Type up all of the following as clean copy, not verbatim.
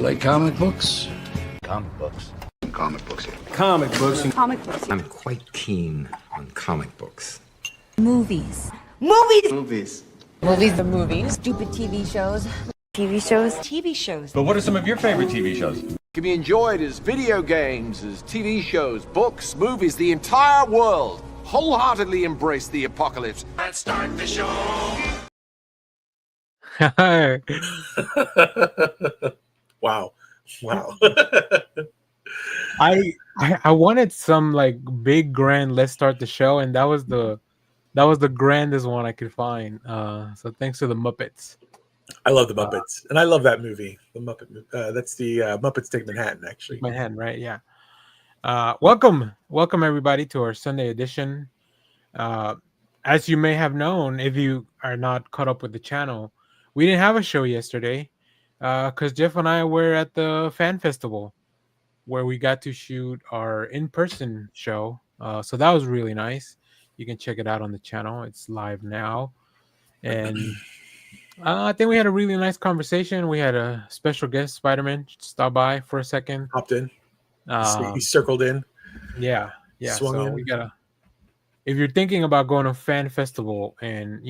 like comic books? Comic books. Comic books. Comic books. Comic books. I'm quite keen on comic books. Movies. Movies. The movies. Stupid TV shows. TV shows. But what are some of your favorite TV shows? Can be enjoyed as video games, as TV shows, books, movies, the entire world. Wholeheartedly embrace the apocalypse. Let's start the show. Wow. I wanted some like big grand let's start the show, and that was the grandest one I could find. So thanks to the Muppets. I love the Muppets, and I love that movie. The Muppet. That's the Muppets Take Manhattan, actually. Manhattan, right? Yeah. Welcome everybody to our Sunday edition. As you may have known, if you are not caught up with the channel, we didn't have a show yesterday because Jeff and I were at the fan festival where we got to shoot our in-person show. So that was really nice. You can check it out on the channel. It's live now. And I think we had a really nice conversation. We had a special guest, Spider-Man, stop by for a second. Hopped in. He circled in. Yeah. Swung so in. we gotta. If you're thinking about going to fan festival, and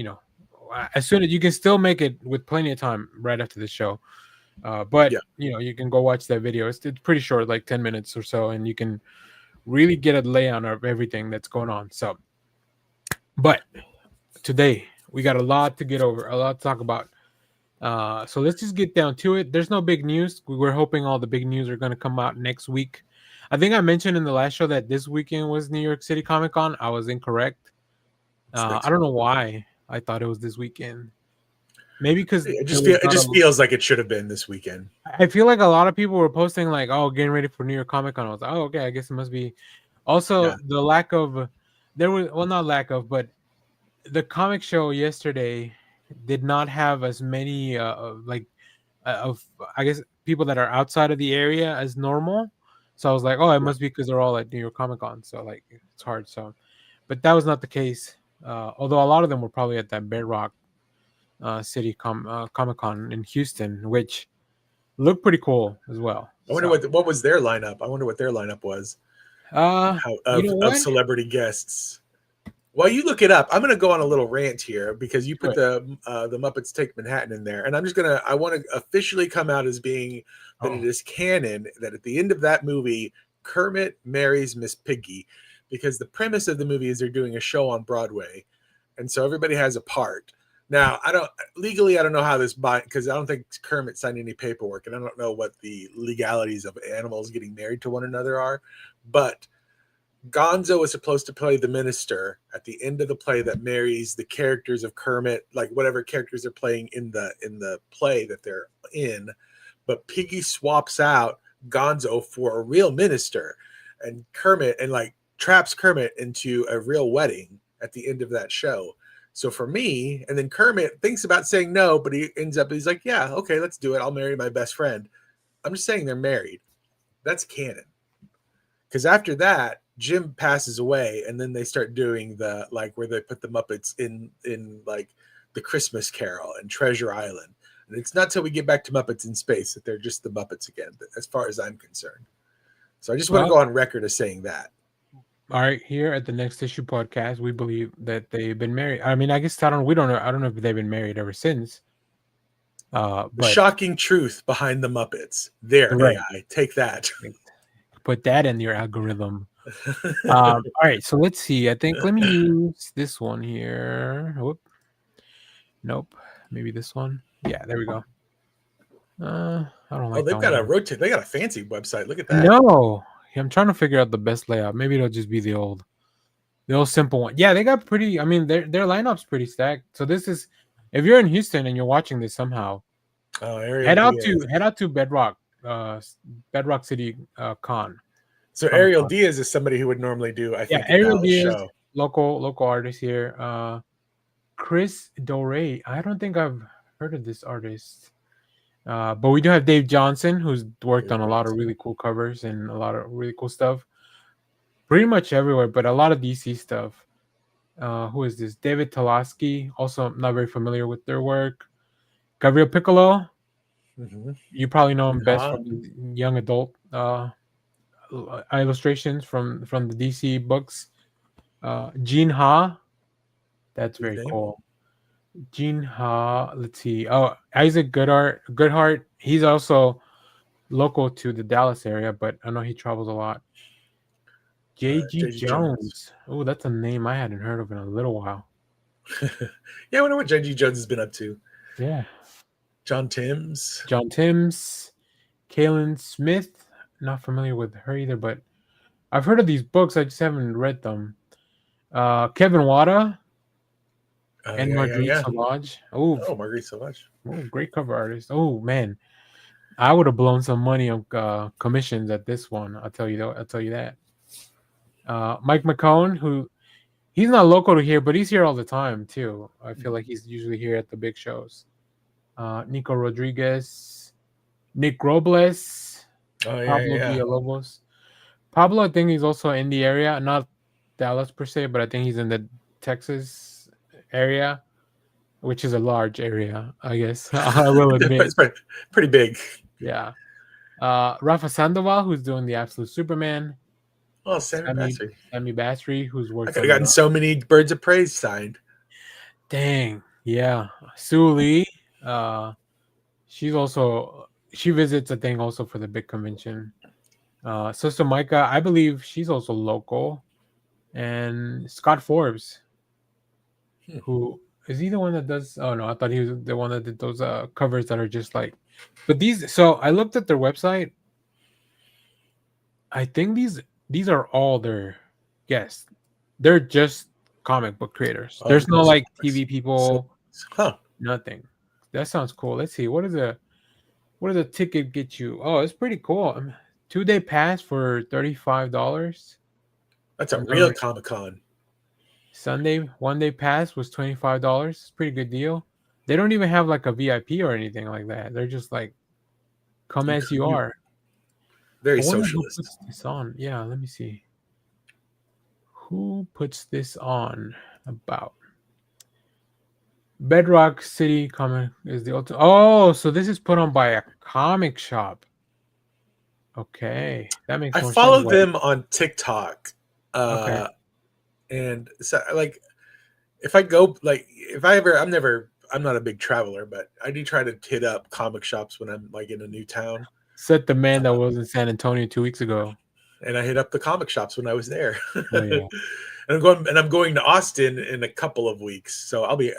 as soon as you can still make it with plenty of time right after the show, but you can go watch that video. It's pretty short, like 10 minutes or so, and you can really get a layout of everything that's going on. So, but today we got a lot to get over, a lot to talk about. So let's just get down to it. There's no big news. We were hoping all the big news are going to come out next week. I think I mentioned in the last show that this weekend was New York City Comic Con. I was incorrect. I don't know why I thought it was this weekend. Maybe because it just feels like it should have been this weekend. I feel like a lot of people were posting like, "Oh, getting ready for New York Comic Con." I was like, "Oh, okay. I guess it must be." Also, the lack of not lack of, but the comic show yesterday did not have as many of I guess people that are outside of the area as normal. So I was like, oh, it must be because they're all at New York Comic Con. So like it's hard. So, but that was not the case. Although a lot of them were probably at that BedRock City Comic Con in Houston, which looked pretty cool as well. I wonder what was their lineup. I wonder what their lineup was. Of celebrity guests. While you look it up, I'm going to go on a little rant here because you put the Muppets Take Manhattan in there, and I want to officially come out as being that it is canon that at the end of that movie, Kermit marries Miss Piggy, because the premise of the movie is they're doing a show on Broadway, and so everybody has a part. Now, I don't know how this because I don't think Kermit signed any paperwork, and I don't know what the legalities of animals getting married to one another are, but Gonzo is supposed to play the minister at the end of the play that marries the characters of Kermit, like whatever characters they're playing in the play that they're in. But Piggy swaps out Gonzo for a real minister, and Kermit traps Kermit into a real wedding at the end of that show. So for me, and then Kermit thinks about saying no, but he's like, yeah, okay, let's do it. I'll marry my best friend. I'm just saying they're married. That's canon. Because after that, Jim passes away, and then they start doing the where they put the Muppets in like the Christmas Carol and Treasure Island. And it's not till we get back to Muppets in Space that they're just the Muppets again, as far as I'm concerned. So I just want to go on record as saying that. All right, here at the Next Issue podcast, we believe that they've been married. I mean, I guess I don't know if they've been married ever since. The shocking truth behind the Muppets. There, right. AI, take that. Put that in your algorithm. All right, so let's see. I think let me use this one here. Whoop. Nope. Maybe this one. Yeah, there we go. I don't like. Oh, they've got They got a fancy website. Look at that. No, I'm trying to figure out the best layout. Maybe it'll just be the old simple one. Yeah, they got pretty. I mean, their lineup's pretty stacked. So this is, if you're in Houston and you're watching this somehow, head out to BedRock City Con. So Ariel Diaz is somebody who would normally do, I think, Ariel Diaz, show. local artist here. Chris Doré. I don't think I've heard of this artist. But we do have Dave Johnson, who's worked on a lot of really cool covers and a lot of really cool stuff. Pretty much everywhere, but a lot of DC stuff. Who is this? David Talaski. Also, I'm not very familiar with their work. Gabriel Piccolo. You probably know him best Uh-huh. from the young adult illustrations from the DC books. Gene Ha, that's His very name? cool. Gene Ha, let's see. Oh, Isaac Goodhart. He's also local to the Dallas area, but I know he travels a lot. J.G. J.G. Jones. Jones. Oh, that's a name I hadn't heard of in a little while. Yeah, I wonder what J.G. Jones has been up to. Yeah. John Timms. Kaylin Smith. Not familiar with her either, but I've heard of these books. I just haven't read them. Kevin Wada and Marguerite Sauvage. Oh, Marguerite Sauvage. Oh, great cover artist. Oh man, I would have blown some money on commissions at this one. I'll tell you that. Mike McCone, who he's not local to here, but he's here all the time too. I feel like he's usually here at the big shows. Nico Rodriguez, Nick Robles, Pablo Villalobos. Pablo, I think he's also in the area, not Dallas per se, but I think he's in the Texas area, which is a large area, I guess. I will admit. It's pretty big. Yeah. Rafa Sandoval, who's doing the Absolute Superman. Oh, Sammy Basri, who's working. I could have gotten so many Birds of Prey signed. Dang. Yeah. Sue Lee. She visits, I think, also for the big convention. Sister Micah, I believe she's also local. And Scott Forbes, who is he the one that does? Oh no, I thought he was the one that did those covers that are just like. But these, so I looked at their website. I think these are all their guests. They're just comic book creators. There's no like TV people. Nothing. That sounds cool. Let's see. What does a ticket get you? Oh, it's pretty cool. 2-day pass for $35. That's a real Comic-Con. Sunday 1-day pass was $25. It's a pretty good deal. They don't even have like a VIP or anything like that. They're just like, come as you are. Very socialist. Who puts this on? Yeah, let me see. Who puts this on? About BedRock City Comic is the ultimate. Oh, so this is put on by a comic shop. Okay, that makes. I follow them on TikTok. Okay. And so like if I go I'm not a big traveler, but I do try to hit up comic shops when I'm like in a new town. Said the man that was in San Antonio 2 weeks ago. And I hit up the comic shops when I was there. Oh, yeah. and I'm going to Austin in a couple of weeks. So I'll be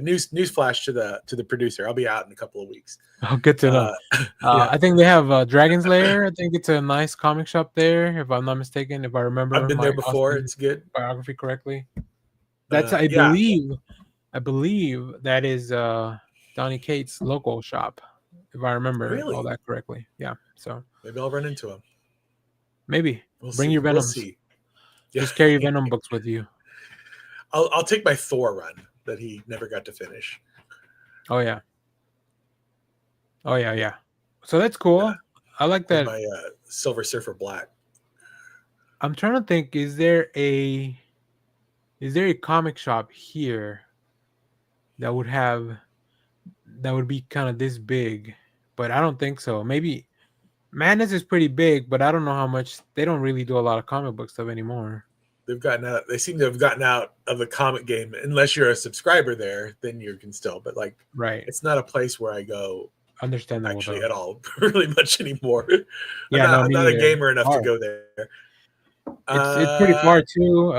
news flash to the producer. I'll be out in a couple of weeks. Oh, good to know. I think they have Dragon's Lair. I think it's a nice comic shop there, if I'm not mistaken. If I remember, I've been there before. Austin it's good biography correctly. That's I believe that is Donny Cates' local shop, if I remember all that correctly. Yeah. So maybe I'll run into him. Maybe bring your Venoms. We'll see. Just carry Venom books with you. I'll take my Thor run that he never got to finish. Oh yeah. So that's cool. I like that. My Silver Surfer Black. I'm trying to think. Is there a comic shop here that would be kind of this big? But I don't think so. Maybe Madness is pretty big, but I don't know how much. They don't really do a lot of comic book stuff anymore. They've gotten out. They seem to have gotten out of the comic game. Unless you're a subscriber there, then you can still. But like, right, it's not a place where I go. Understandable actually at all, really much anymore. Yeah, I'm not a gamer enough to go there. It's pretty far too.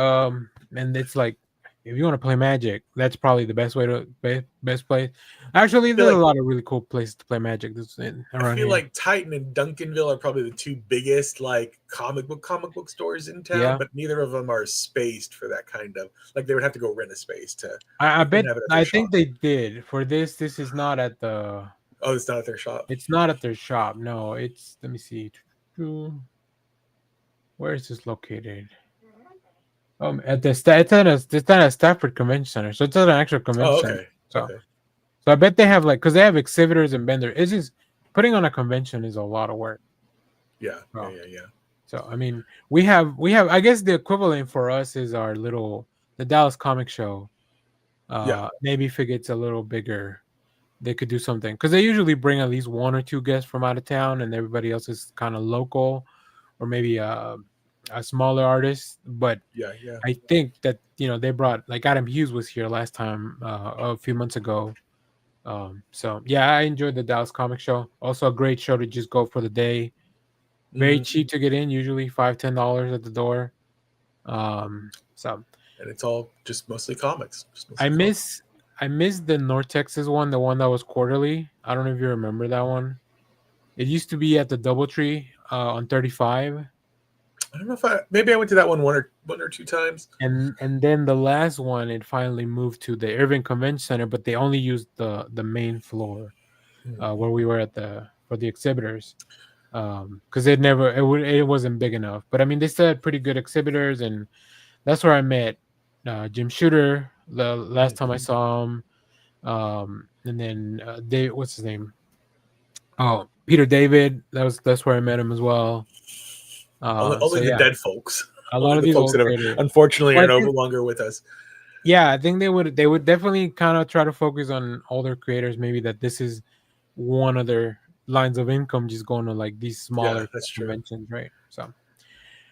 And it's like, if you want to play Magic, that's probably the best place. Actually, there's a lot of really cool places to play Magic. I feel like Titan and Duncanville are probably the two biggest like comic book stores in town, but neither of them are spaced for that kind of like they would have to go rent a space to. I think they did for this. This is not at the. Oh, it's not at their shop. It's not at their shop. No, it's. Let me see. Where is this located? It's at a Stafford Convention Center, so it's not an actual convention center. So I bet they have because they have exhibitors and vendors. It's just putting on a convention is a lot of work. Yeah. So I mean, we have. I guess the equivalent for us is the Dallas Comic Show. Maybe if it gets a little bigger, they could do something, because they usually bring at least one or two guests from out of town, and everybody else is kind of local, or maybe a smaller artist. But yeah. I think that they brought, like, Adam Hughes was here last time a few months ago. So yeah, I enjoyed the Dallas Comic Show. Also a great show to just go for the day. Very cheap to get in, usually $5-10 at the door. So and it's all just mostly comics. I miss the North Texas one, the one that was quarterly. I don't know if you remember that one. It used to be at the DoubleTree on 35. I don't know if maybe I went to that one or two times. And then the last one, it finally moved to the Irving Convention Center, but they only used the main floor where we were for the exhibitors, because it wasn't big enough. But I mean, they still had pretty good exhibitors, and that's where I met Jim Shooter the last time I saw him. And then what's his name? Oh, Peter David. That's where I met him as well. Only the dead folks. A lot of these folks that unfortunately are no longer with us. Yeah, I think they would definitely kind of try to focus on older creators. Maybe that this is one of their lines of income, just going to like these smaller conventions, right? So,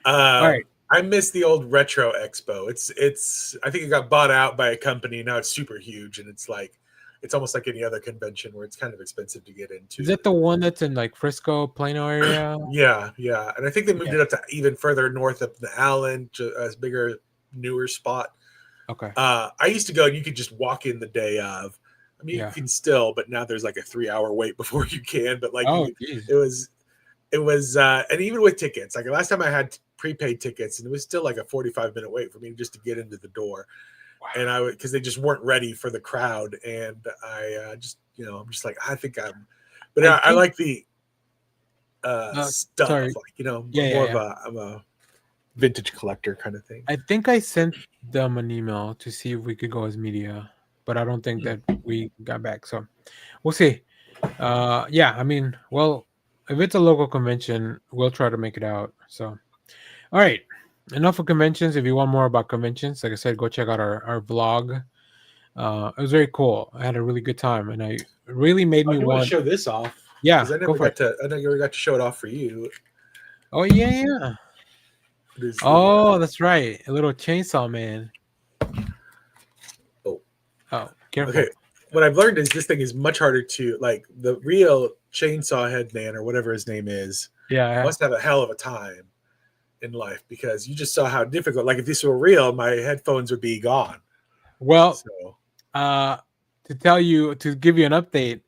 all right. I miss the old Retro Expo. It's I think it got bought out by a company. Now it's super huge, and it's almost like any other convention where it's kind of expensive to get into. Is that the one that's in like Frisco, Plano area? Yeah. And I think they moved it up to even further north up in the Allen, a bigger, newer spot. Okay. I used to go and you could just walk in the day of. I mean, you can still, but now there's like a 3-hour wait before you can. But like it was, and even with tickets, like last time I had prepaid tickets, and it was still like a 45-minute wait for me just to get into the door. Wow. And because they just weren't ready for the crowd, and I I'm just like, I think I'm, but I like the stuff, like I'm a vintage collector kind of thing. I think I sent them an email to see if we could go as media, but I don't think that we got back. So we'll see. I mean, well, if it's a local convention, we'll try to make it out. So, all right. Enough of conventions. If you want more about conventions, like I said, go check out our vlog. It was very cool. I had a really good time, and it really made me want to show this off. Yeah, I never got to show it off for you. Oh yeah. Oh, that's right. A little chainsaw man. Oh, careful. Okay. What I've learned is this thing is much harder to, like, the real chainsaw head man or whatever his name is. Yeah, must have a hell of a time in life, because you just saw how difficult. Like, if this were real, my headphones would be gone. Well, to give you an update,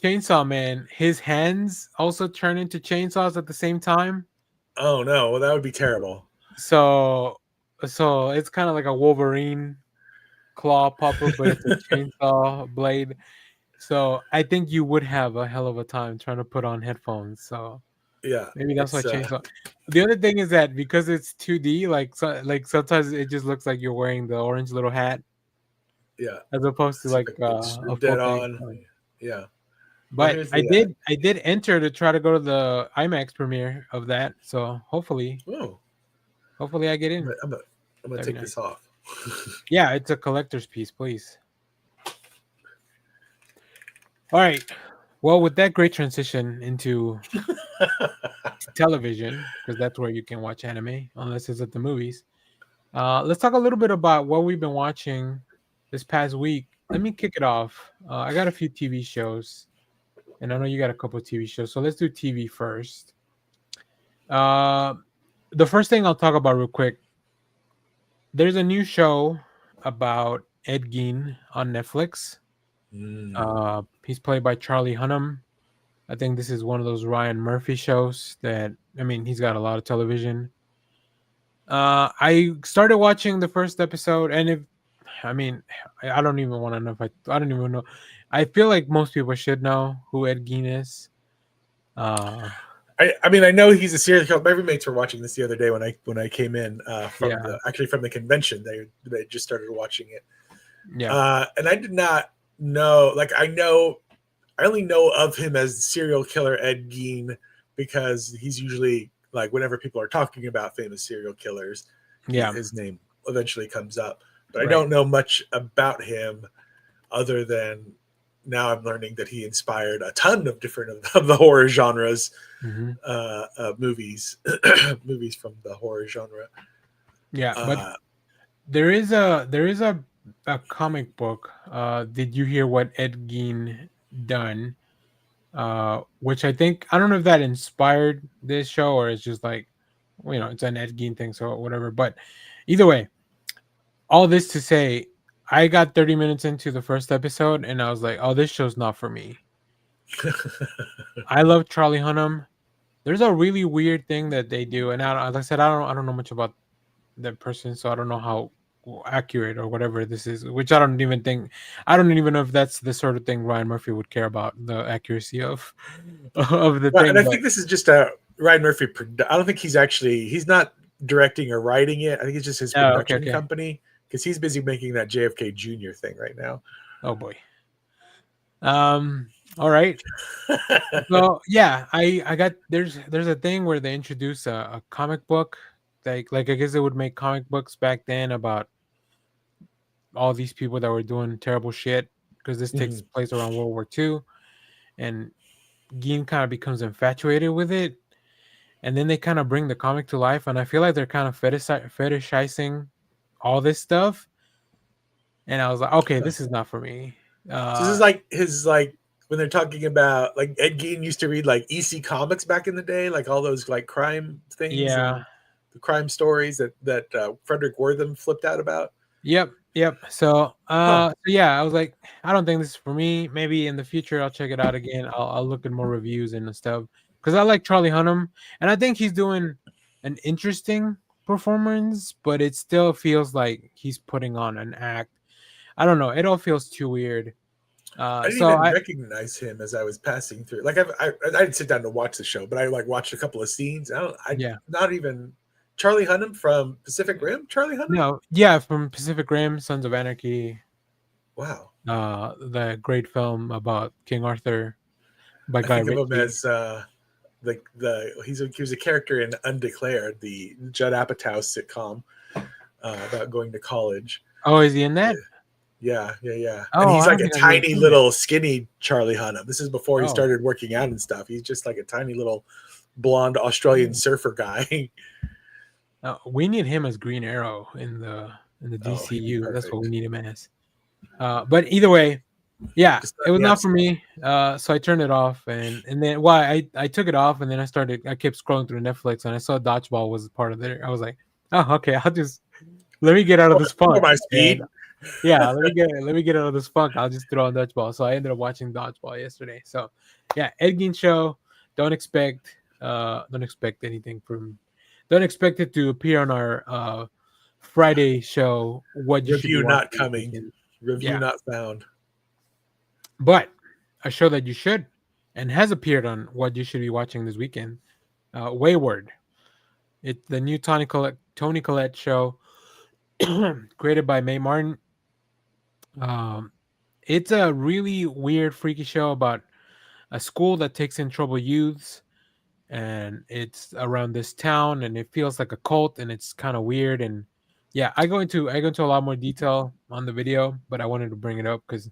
Chainsaw Man, his hands also turn into chainsaws at the same time. Oh no! Well, that would be terrible. So it's kind of like a Wolverine claw pop-up, but it's a chainsaw blade. So I think you would have a hell of a time trying to put on headphones. So yeah, maybe that's why chainsaw. The other thing is that because it's 2D, like sometimes it just looks like you're wearing the orange little hat. Yeah, as opposed to like a dead on. Yeah, but I did enter to try to go to the IMAX premiere of that. So hopefully I get in. I'm gonna take this off. Yeah, it's a collector's piece, please. All right. Well, with that great transition into television, because that's where you can watch anime, unless it's at the movies. Let's talk a little bit about what we've been watching this past week. Let me kick it off. I got a few TV shows, and I know you got a couple of TV shows. So let's do TV first. The first thing I'll talk about real quick. There's a new show about Ed Gein on Netflix. He's played by Charlie Hunnam. I think this is one of those Ryan Murphy shows that, I mean, he's got a lot of television. I started watching the first episode, and I don't even want to know I don't even know. I feel like most people should know who Ed Gein is. I mean, I know he's a serial killer. My roommates were watching this the other day when I came in from the convention. They just started watching it. Yeah. And I did not know. Like, I only know of him as serial killer Ed Gein because he's usually, like, whenever people are talking about famous serial killers, his name eventually comes up. But I don't know much about him other than now I'm learning that he inspired a ton of different of the horror genres, movies, movies from the horror genre. Yeah, but there is a comic book. Did you hear what Ed Gein done? Which I don't know if that inspired this show or it's just like, it's an Ed Gein thing, so whatever. But either way, all this to say, I got 30 minutes into the first episode and I was like, oh, this show's not for me. I love Charlie Hunnam. There's a really weird thing that they do, and like I said, I don't know much about that person, so I don't know how accurate or whatever this is. Which I don't even know if that's the sort of thing Ryan Murphy would care about, the accuracy of the thing. And I think this is just a Ryan Murphy. I don't think he's not directing or writing it. I think it's just his production company, because he's busy making that JFK Jr. thing right now. Oh boy. All right. So yeah, I got there's a thing where they introduce a comic book, like I guess they would make comic books back then about all these people that were doing terrible shit, because this takes place around World War II, and Gein kind of becomes infatuated with it, and then they kind of bring the comic to life, and I feel like they're kind of fetishizing all this stuff, and I was like, okay, this is not for me. So this is like his when they're talking about, like, Ed Gein used to read like EC Comics back in the day, like all those like crime things, the crime stories that Frederick Wortham flipped out about. Yep. So yeah, I was like, I don't think this is for me. Maybe in the future I'll check it out again. I'll look at more reviews and stuff, because I like Charlie Hunnam, and I think he's doing an interesting performance, but it still feels like he's putting on an act. I don't know. It all feels too weird. I didn't even recognize him as I was passing through. Like I didn't sit down to watch the show, but I like watched a couple of scenes. Not even Charlie Hunnam from Pacific Rim. Charlie Hunnam? No, yeah, from Pacific Rim, Sons of Anarchy. Wow. The great film about King Arthur by Guy Ritchie. I think of him as he was a character in Undeclared, the Judd Apatow sitcom about going to college. Oh, is he in that? Yeah. Oh, and he's like a tiny little skinny Charlie Hunnam. This is before he started working out and stuff. He's just like a tiny little blonde Australian surfer guy. We need him as Green Arrow in the DCU. That's what we need him as. But either way, yeah, it was not for me. So I turned it off, and then I took it off, and then I kept scrolling through Netflix, and I saw Dodgeball was part of it. I was like, oh, okay, let me get out of this funk. My speed. Yeah, let me get out of this funk. I'll just throw on Dodgeball. So I ended up watching Dodgeball yesterday. So yeah, Ed Gein show. Don't expect anything from. Don't expect it to appear on our Friday show. Review not coming. Review not found. But a show that you should and has appeared on what you should be watching this weekend. Wayward. It's the new Toni Collette show, created by Mae Martin. It's a really weird, freaky show about a school that takes in troubled youths, and it's around this town, and it feels like a cult, and it's kind of weird. And yeah, I go into a lot more detail on the video, but I wanted to bring it up because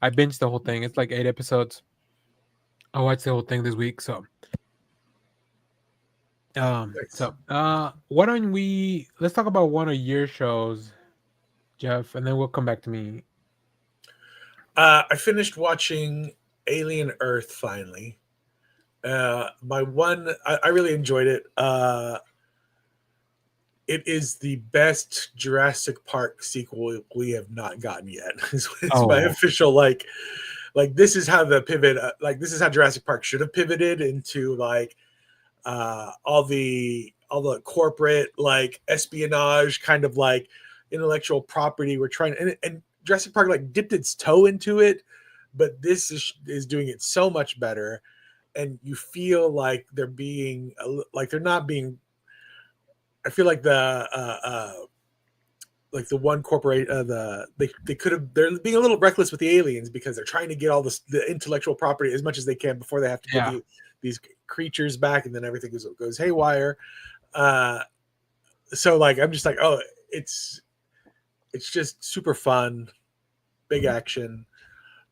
I binged the whole thing. It's like 8 episodes. I watched the whole thing this week, so why don't let's talk about one of your shows, Jeff, and then we'll come back to me. I finished watching Alien Earth finally. I really enjoyed it. It is the best Jurassic Park sequel we have not gotten yet. It's my official this is how the pivot. This is how Jurassic Park should have pivoted into all the corporate espionage kind of intellectual property. We're trying and Jurassic Park dipped its toe into it, but this is doing it so much better. And you feel like they're being they're not being. I feel like the one corporate they could have, they're being a little reckless with the aliens because they're trying to get all the intellectual property as much as they can before they have to give these creatures back, and then everything goes haywire. So I'm just it's just super fun, big action.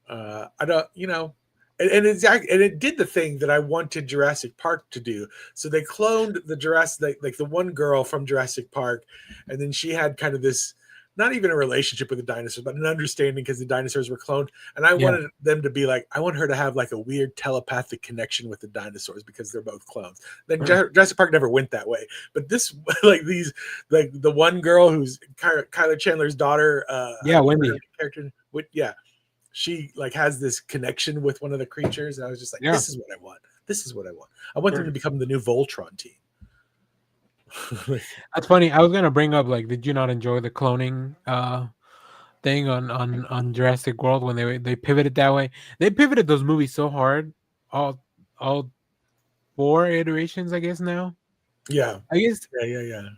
I don't, and it did the thing that I wanted Jurassic Park to do. So they cloned the Jurassic, like the one girl from Jurassic Park, and then she had kind of this, not even a relationship with the dinosaurs, but an understanding because the dinosaurs were cloned. And I wanted them to be like, I want her to have like a weird telepathic connection with the dinosaurs because they're both clones. Then Jurassic Park never went that way. But this, like the one girl who's Kyler Chandler's daughter, Wendy character, she like has this connection with one of the creatures. And I was just like, this is what I want. This is what I want. I want them to become the new Voltron team. That's funny. I was gonna bring up, like, did you not enjoy the cloning thing on Jurassic World when they pivoted that way? They pivoted those movies so hard, all 4 iterations, I guess now. Yeah, I guess. Yeah.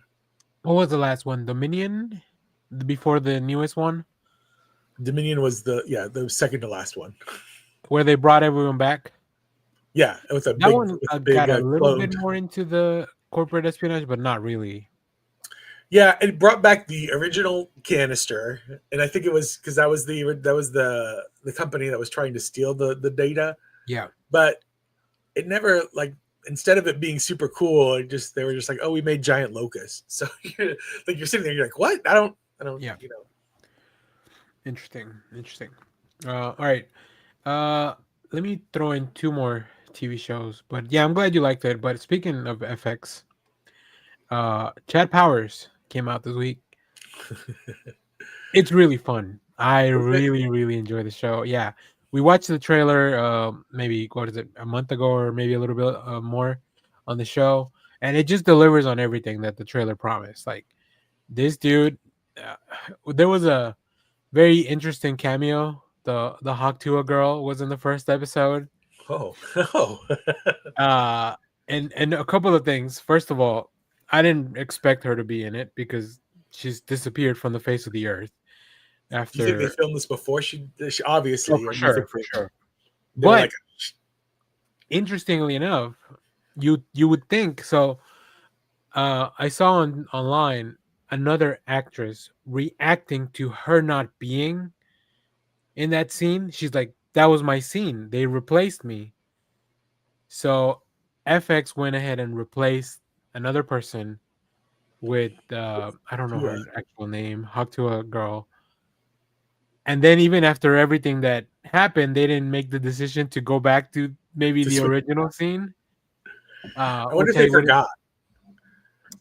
What was the last one? Dominion, before the newest one. Dominion was the second to last one, where they brought everyone back. Yeah, it was that one got a little bit more into the corporate espionage, but not really. Yeah, it brought back the original canister, and I think it was because that was the company that was trying to steal the data. Yeah, but it never, like, instead of it being super cool, they were just like, oh, we made giant locusts. So you're sitting there, you're like, what? I don't. Yeah. Interesting. All right. Let me throw in 2 more TV shows, but yeah, I'm glad you liked it. But speaking of FX, Chad Powers came out this week. It's really fun. I really enjoy the show. Yeah, we watched the trailer maybe a month ago, or maybe a little bit more on the show, and it just delivers on everything that the trailer promised. Like, this dude, there was a very interesting cameo. The Hawk Tuah girl was in the first episode. And a couple of things. First of all, I didn't expect her to be in it because she's disappeared from the face of the earth. After, you think they filmed this before? She obviously, for sure. But like, interestingly enough, you would think so. I saw online another actress reacting to her not being in that scene. She's like, that was my scene. They replaced me. So FX went ahead and replaced another person with I don't know her actual name, Hawk Tuah girl. And then even after everything that happened, they didn't make the decision to go back to maybe the original scene. I wonder if they forgot.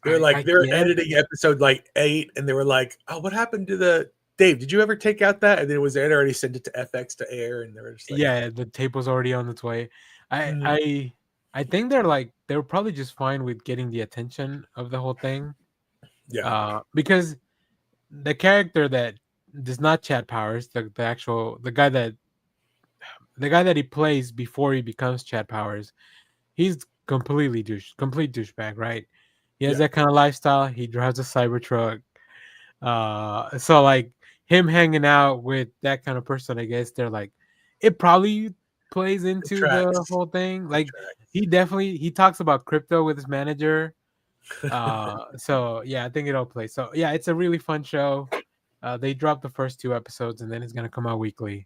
They're editing episode like 8, and they were like, "Oh, what happened to the Dave? Did you ever take out that?" And then they'd already sent it to FX to air, and they were just like, "Yeah, the tape was already on its way." I think they were probably just fine with getting the attention of the whole thing. Yeah, because the character that does not Chad Powers, the guy that he plays before he becomes Chad Powers, he's complete douchebag, right? He has that kind of lifestyle. He drives a Cybertruck. So like him hanging out with that kind of person, I guess they're like, it probably plays into the whole thing. Like he talks about crypto with his manager. So yeah, I think it all plays. So yeah, it's a really fun show. They dropped the first 2 episodes, and then it's gonna come out weekly.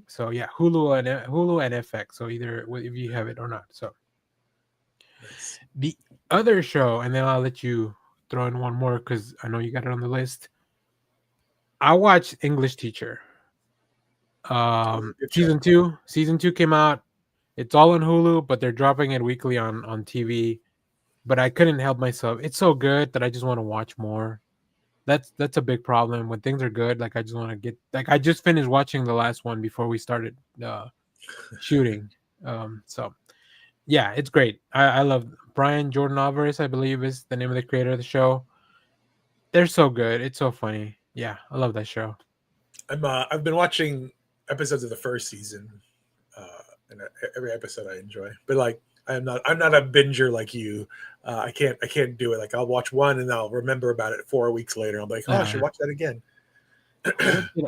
So yeah, Hulu and FX. So either if you have it or not. So the other show, and then I'll let you throw in one more because I know you got it on the list. I watched English Teacher. Season 2 came out. It's all on Hulu, but they're dropping it weekly on TV. But I couldn't help myself. It's so good that I just want to watch more. That's a big problem when things are good. Like I just want to get, like I just finished watching the last one before we started shooting. So yeah, it's great. I love Brian Jordan Alvarez, I believe is the name of the creator of the show. They're so good. It's so funny. Yeah, I love that show. I've been watching episodes of the first season, and every episode I enjoy. But like I'm not a binger like you. I can't do it. Like I'll watch one and I'll remember about it 4 weeks later. I'm like, oh, I should watch that again.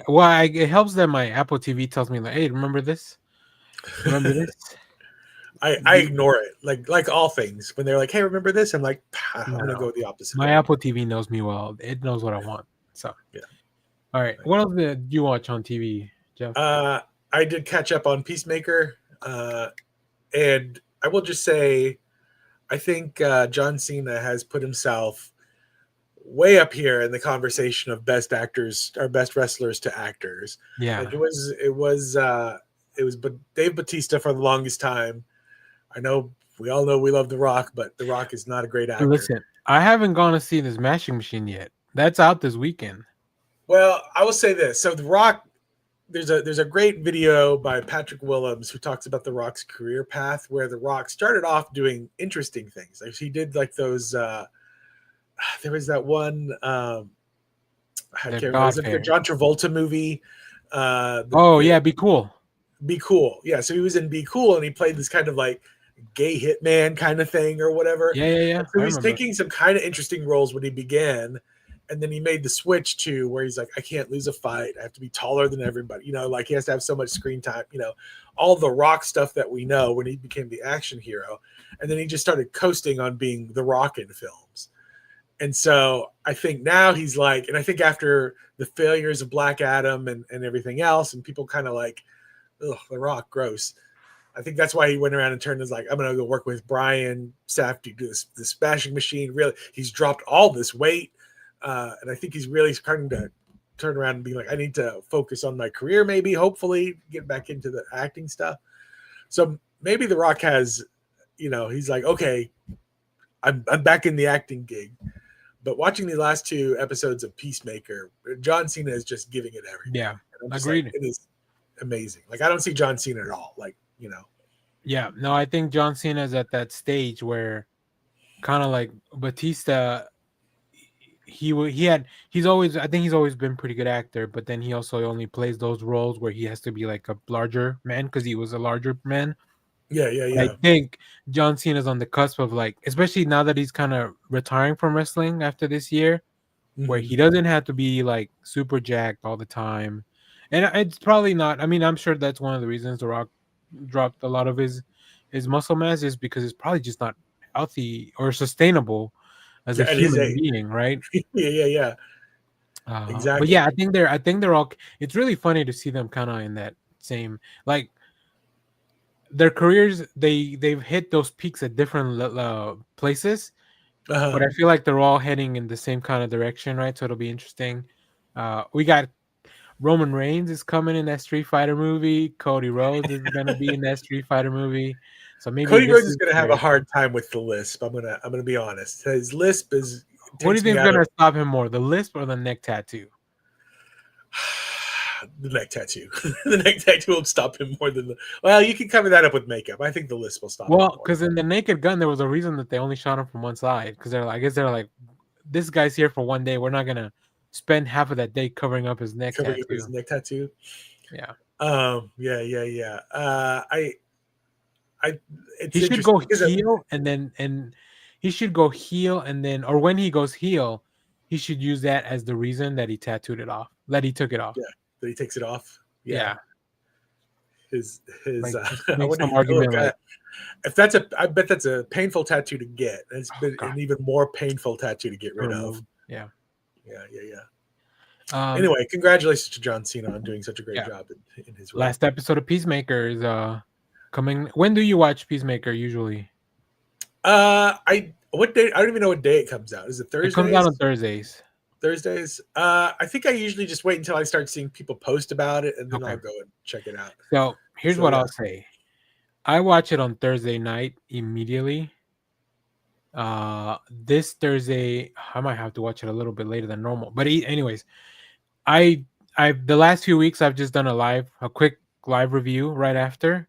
Well, it helps that my Apple TV tells me like, hey, remember this? Remember this? I ignore it. Like all things. When they're like, hey, remember this? I'm like, I'm gonna go with the opposite. My Apple TV knows me well. It knows what I want. So yeah. All right. What else did you watch on TV, Jeff? I did catch up on Peacemaker, and I will just say, I think John Cena has put himself way up here in the conversation of best actors or best wrestlers to actors. Yeah, Like it was Dave Bautista for the longest time. I know we all know we love The Rock, but The Rock is not a great actor. listen, I haven't gone to see this Mashing Machine yet. That's out this weekend. Well, I will say this. So The Rock, there's a great video by Patrick Willems who talks about The Rock's career path, where The Rock started off doing interesting things. Like he did like those. There was that one. I can't remember. It was like the John Travolta movie. Be Cool. Be Cool. Yeah, so he was in Be Cool, and he played this kind of like gay hitman kind of thing or whatever. Yeah. So he's taking some kind of interesting roles when he began. And then he made the switch to where he's like, I can't lose a fight. I have to be taller than everybody. You know, like he has to have so much screen time, you know, all the Rock stuff that we know when he became the action hero. And then he just started coasting on being the Rock in films. And so I think now he's like, and I think after the failures of Black Adam and everything else, and people kind of like, ugh, The Rock, gross. I think that's why he went around and turned his like, I'm going to go work with Brian Safdie, do this Smashing Machine. Really, he's dropped all this weight. And I think he's really starting to turn around and be like, I need to focus on my career, maybe, hopefully get back into the acting stuff. So maybe The Rock has, you know, he's like, okay, I'm back in the acting gig. But watching the last 2 episodes of Peacemaker, John Cena is just giving it everything. Yeah, agreed. Like, it is amazing. Like, I don't see John Cena at all. Like, you know. Yeah, no, I think John Cena is at that stage where kind of like Batista, he's always been pretty good actor, but then he also only plays those roles where he has to be like a larger man because he was a larger man. Yeah. I think John Cena's on the cusp of like, especially now that he's kind of retiring from wrestling after this year, where he doesn't have to be like super jacked all the time. And it's probably not, I mean, I'm sure that's one of the reasons The Rock dropped a lot of his muscle mass is because it's probably just not healthy or sustainable as a human being, right? Yeah. Exactly. But yeah, I think they're all. It's really funny to see them kind of in that same like their careers. They've hit those peaks at different places, but I feel like they're all heading in the same kind of direction, right? So it'll be interesting. We got Roman Reigns is coming in that Street Fighter movie. Cody Rhodes is gonna be in that Street Fighter movie. So maybe Cody Rhodes is going to have a hard time with the lisp. I'm gonna be honest. His lisp is. What do you think is going to stop him more, the lisp or the neck tattoo? The neck tattoo. The neck tattoo will stop him more than the. Well, you can cover that up with makeup. I think the lisp will stop. Well, because in the Naked Gun, there was a reason that they only shot him from one side. Because I guess they're like, this guy's here for one day. We're not gonna spend half of that day covering up his neck tattoo. His neck tattoo. Yeah. He should go heel and he should go heel and then, or when he goes heel, he should use that as the reason that he tattooed it off, that he took it off. Yeah, that he takes it off. Yeah. His like, I bet that's a painful tattoo to get. It's been an even more painful tattoo to get rid of. Yeah. Anyway, congratulations to John Cena on doing such a great job in his role. Last episode of Peacemaker is coming. When do you watch Peacemaker usually? What day? I don't even know what day it comes out. Is it Thursdays? It comes out on Thursdays. I think I usually just wait until I start seeing people post about it, and then I'll go and check it out. So here's what I'll say. I watch it on Thursday night immediately. This Thursday, I might have to watch it a little bit later than normal. But anyways, I the last few weeks I've just done a quick live review right after.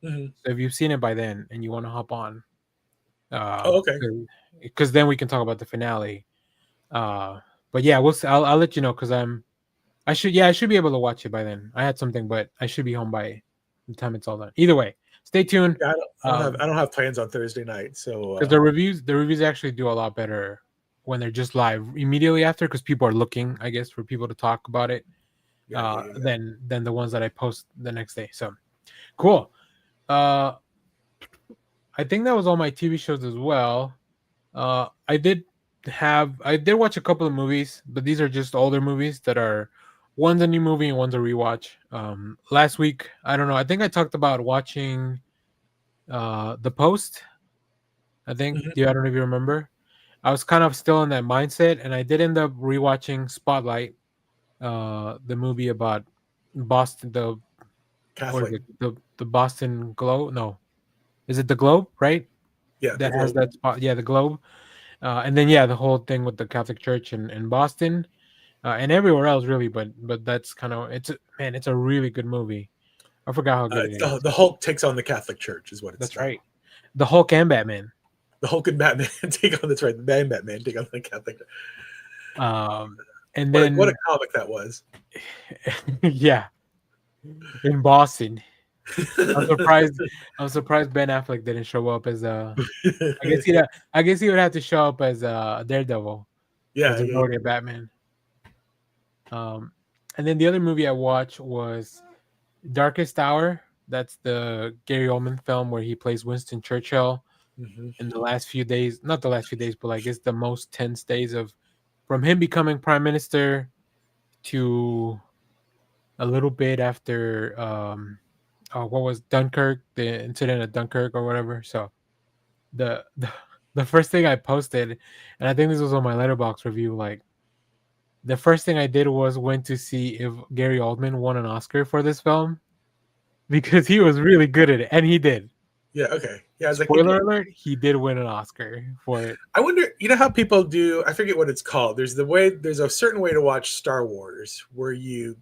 Mm-hmm. So if you've seen it by then and you want to hop on, okay, because then we can talk about the finale. But yeah, I'll let you know because I should be able to watch it by then. I had something, but I should be home by the time it's all done. Either way, stay tuned. Yeah, I don't have plans on Thursday night, so because the reviews actually do a lot better when they're just live immediately after because people are looking, I guess, for people to talk about it than the ones that I post the next day. So cool. I think that was all my TV shows as well. I did watch a couple of movies, but these are just older movies that are One's a new movie and one's a rewatch. Last week, I don't know. I think I talked about watching The Post. I think. Yeah, I don't know if you remember. I was kind of still in that mindset, and I did end up rewatching Spotlight, the movie about Boston, the Catholic. the Boston Globe. No, is it the Globe? Right? Yeah, That has that spot. Yeah, the Globe. And then the whole thing with the Catholic Church in Boston, and everywhere else really. But that's kind of it's a really good movie. I forgot how good it is. The Hulk takes on the Catholic Church is what it's. That's right. The Hulk and Batman. The Hulk and Batman take on that's right. The Batman take on the Catholic. And then what a comic that was. Yeah, in Boston. I'm surprised Ben Affleck didn't show up as I guess he would have to show up as Daredevil. Yeah, as a Batman. And then the other movie I watched was Darkest Hour. That's the Gary Oldman film where he plays Winston Churchill. In the last few days, not the last few days, but like it's the most tense days from him becoming prime minister to a little bit after what was Dunkirk, the incident at Dunkirk or whatever. So the first thing I posted, and I think this was on my Letterboxd review, like the first thing I did was went to see if Gary Oldman won an Oscar for this film because he was really good at it, and he did. Yeah, okay. Yeah, I was spoiler alert, he did win an Oscar for it. I wonder, you know how people do, I forget what it's called. There's a certain way to watch Star Wars where you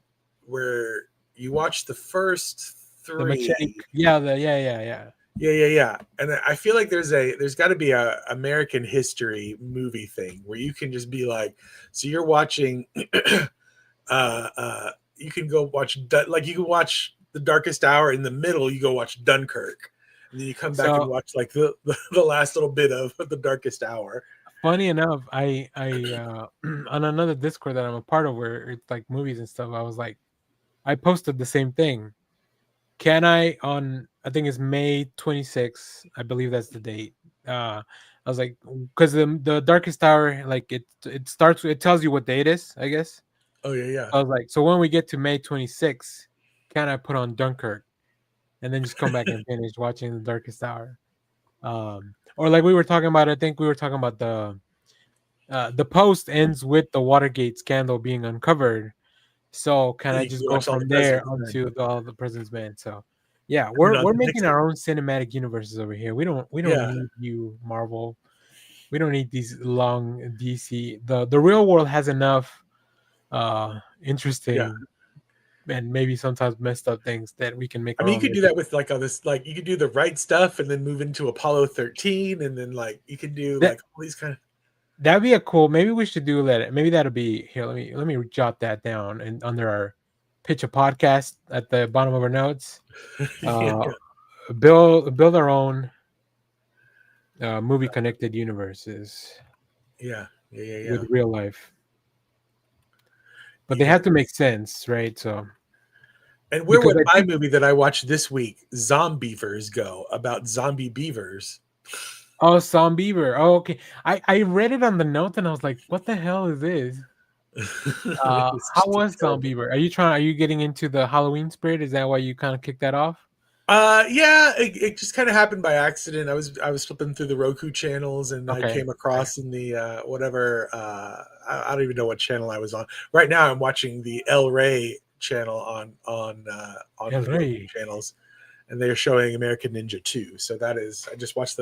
watch the first three. Yeah. And I feel like there's got to be a American history movie thing where you can just be like, so you're watching you can go watch you can watch The Darkest Hour, in the middle you go watch Dunkirk. And then you come back and watch like the last little bit of The Darkest Hour. Funny enough, I on another Discord that I'm a part of where it's like movies and stuff, I was like, I posted the same thing. Can I think it's May 26th, I believe that's the date. I was like, because the Darkest Hour, like it tells you what day it is, I guess. Oh yeah. I was like, so when we get to May 26th, can I put on Dunkirk? And then just come back and finish watching The Darkest Hour. Or like we were talking about, I think we were talking about the Post ends with the Watergate scandal being uncovered. So can I just go from there onto all the President's Men? So yeah, we're making our own cinematic universes over here. We don't need you, Marvel. We don't need these long DC. The real world has enough interesting and maybe sometimes messed up things that we can make. I mean, you could do that with like all this, like you could do the right stuff and then move into Apollo 13, and then like you could do like all these kind of. That'd be a cool. Maybe we should do that. Maybe that'll be here. Let me jot that down and under our pitch a podcast at the bottom of our notes. Build our own movie connected universes. Yeah. With real life. But they have to make sense, right? So, and where would my movie that I watched this week, Zombievers, go about zombie beavers? Oh, Zombiever. Oh, okay. I read it on the notes and I was like, "What the hell is this?" How was Zombiever? Are you getting into the Halloween spirit? Is that why you kind of kicked that off? Yeah, it just kind of happened by accident. I was flipping through the Roku channels and I came across in the whatever I don't even know what channel I was on. Right now I'm watching the El Rey channel on the Roku channels, and they're showing American Ninja 2. So that is, I just watched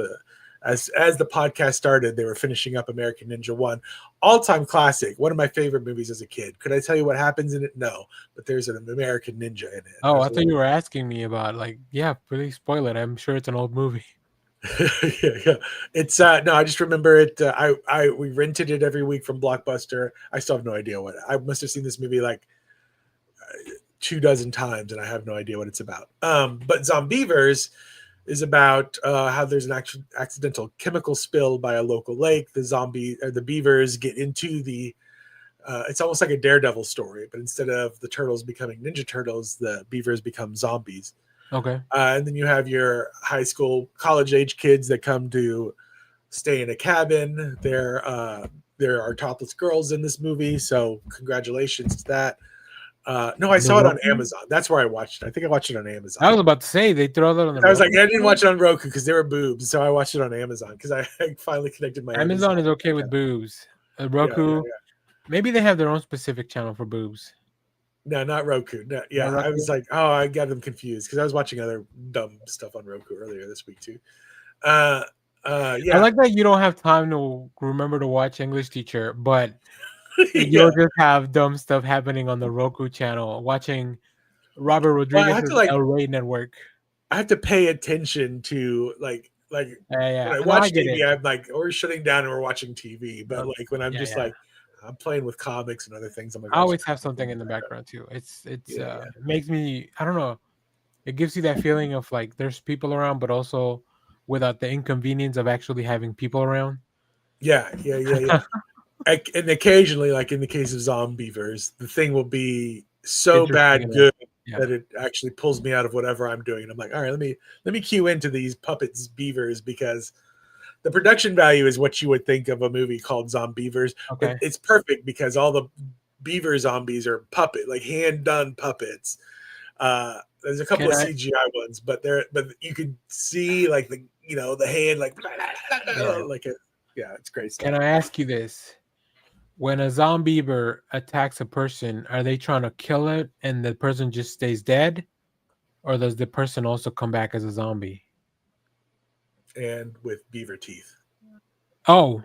as the podcast started, they were finishing up American Ninja 1. All-time classic. One of my favorite movies as a kid. Could I tell you what happens in it? No. But there's an American Ninja in it. Oh, I thought you were asking me about please spoil it. I'm sure it's an old movie. yeah. It's no, I just remember it. We rented it every week from Blockbuster. I still have no idea I must have seen this movie like 24 times and I have no idea what it's about. But Zombievers is about how there's an accidental chemical spill by a local lake. The beavers get into the. It's almost like a Daredevil story, but instead of the turtles becoming Ninja Turtles, the beavers become zombies. Okay. And then you have your high school, college age kids that come to stay in a cabin. There are topless girls in this movie, so congratulations to that. No, I saw it on Amazon. That's where I watched it. I think I watched it on Amazon. I was about to say they throw that on the. I was like, I didn't watch it on Roku because there were boobs, so I watched it on Amazon because I finally connected my Amazon is okay with boobs. Roku, maybe they have their own specific channel for boobs. No, not Roku. No, yeah, I was like, oh, I got them confused because I was watching other dumb stuff on Roku earlier this week too. Yeah, I like that you don't have time to remember to watch English Teacher, but you'll just have dumb stuff happening on the Roku channel, watching Robert Rodriguez's El Rey Network. I have to pay attention to like when I No, watch TV, I'm like, we're shutting down and we're watching TV. But like when I'm like, I'm playing with comics and other things, I'm like, I always have something in the background too. It makes me, I don't know, it gives you that feeling of like there's people around, but also without the inconvenience of actually having people around. Yeah. And occasionally, like in the case of Zombievers, the thing will be so bad good that it actually pulls me out of whatever I'm doing. And I'm like, all right, let me cue into these puppets beavers because the production value is what you would think of a movie called Zombievers. Okay. It's perfect because all the beaver zombies are like hand done puppets. There's a couple of CGI ones, but you can see like the hand like it's great stuff. Can I ask you this? When a zombiever attacks a person, are they trying to kill it and the person just stays dead? Or does the person also come back as a zombie? And with beaver teeth. Oh,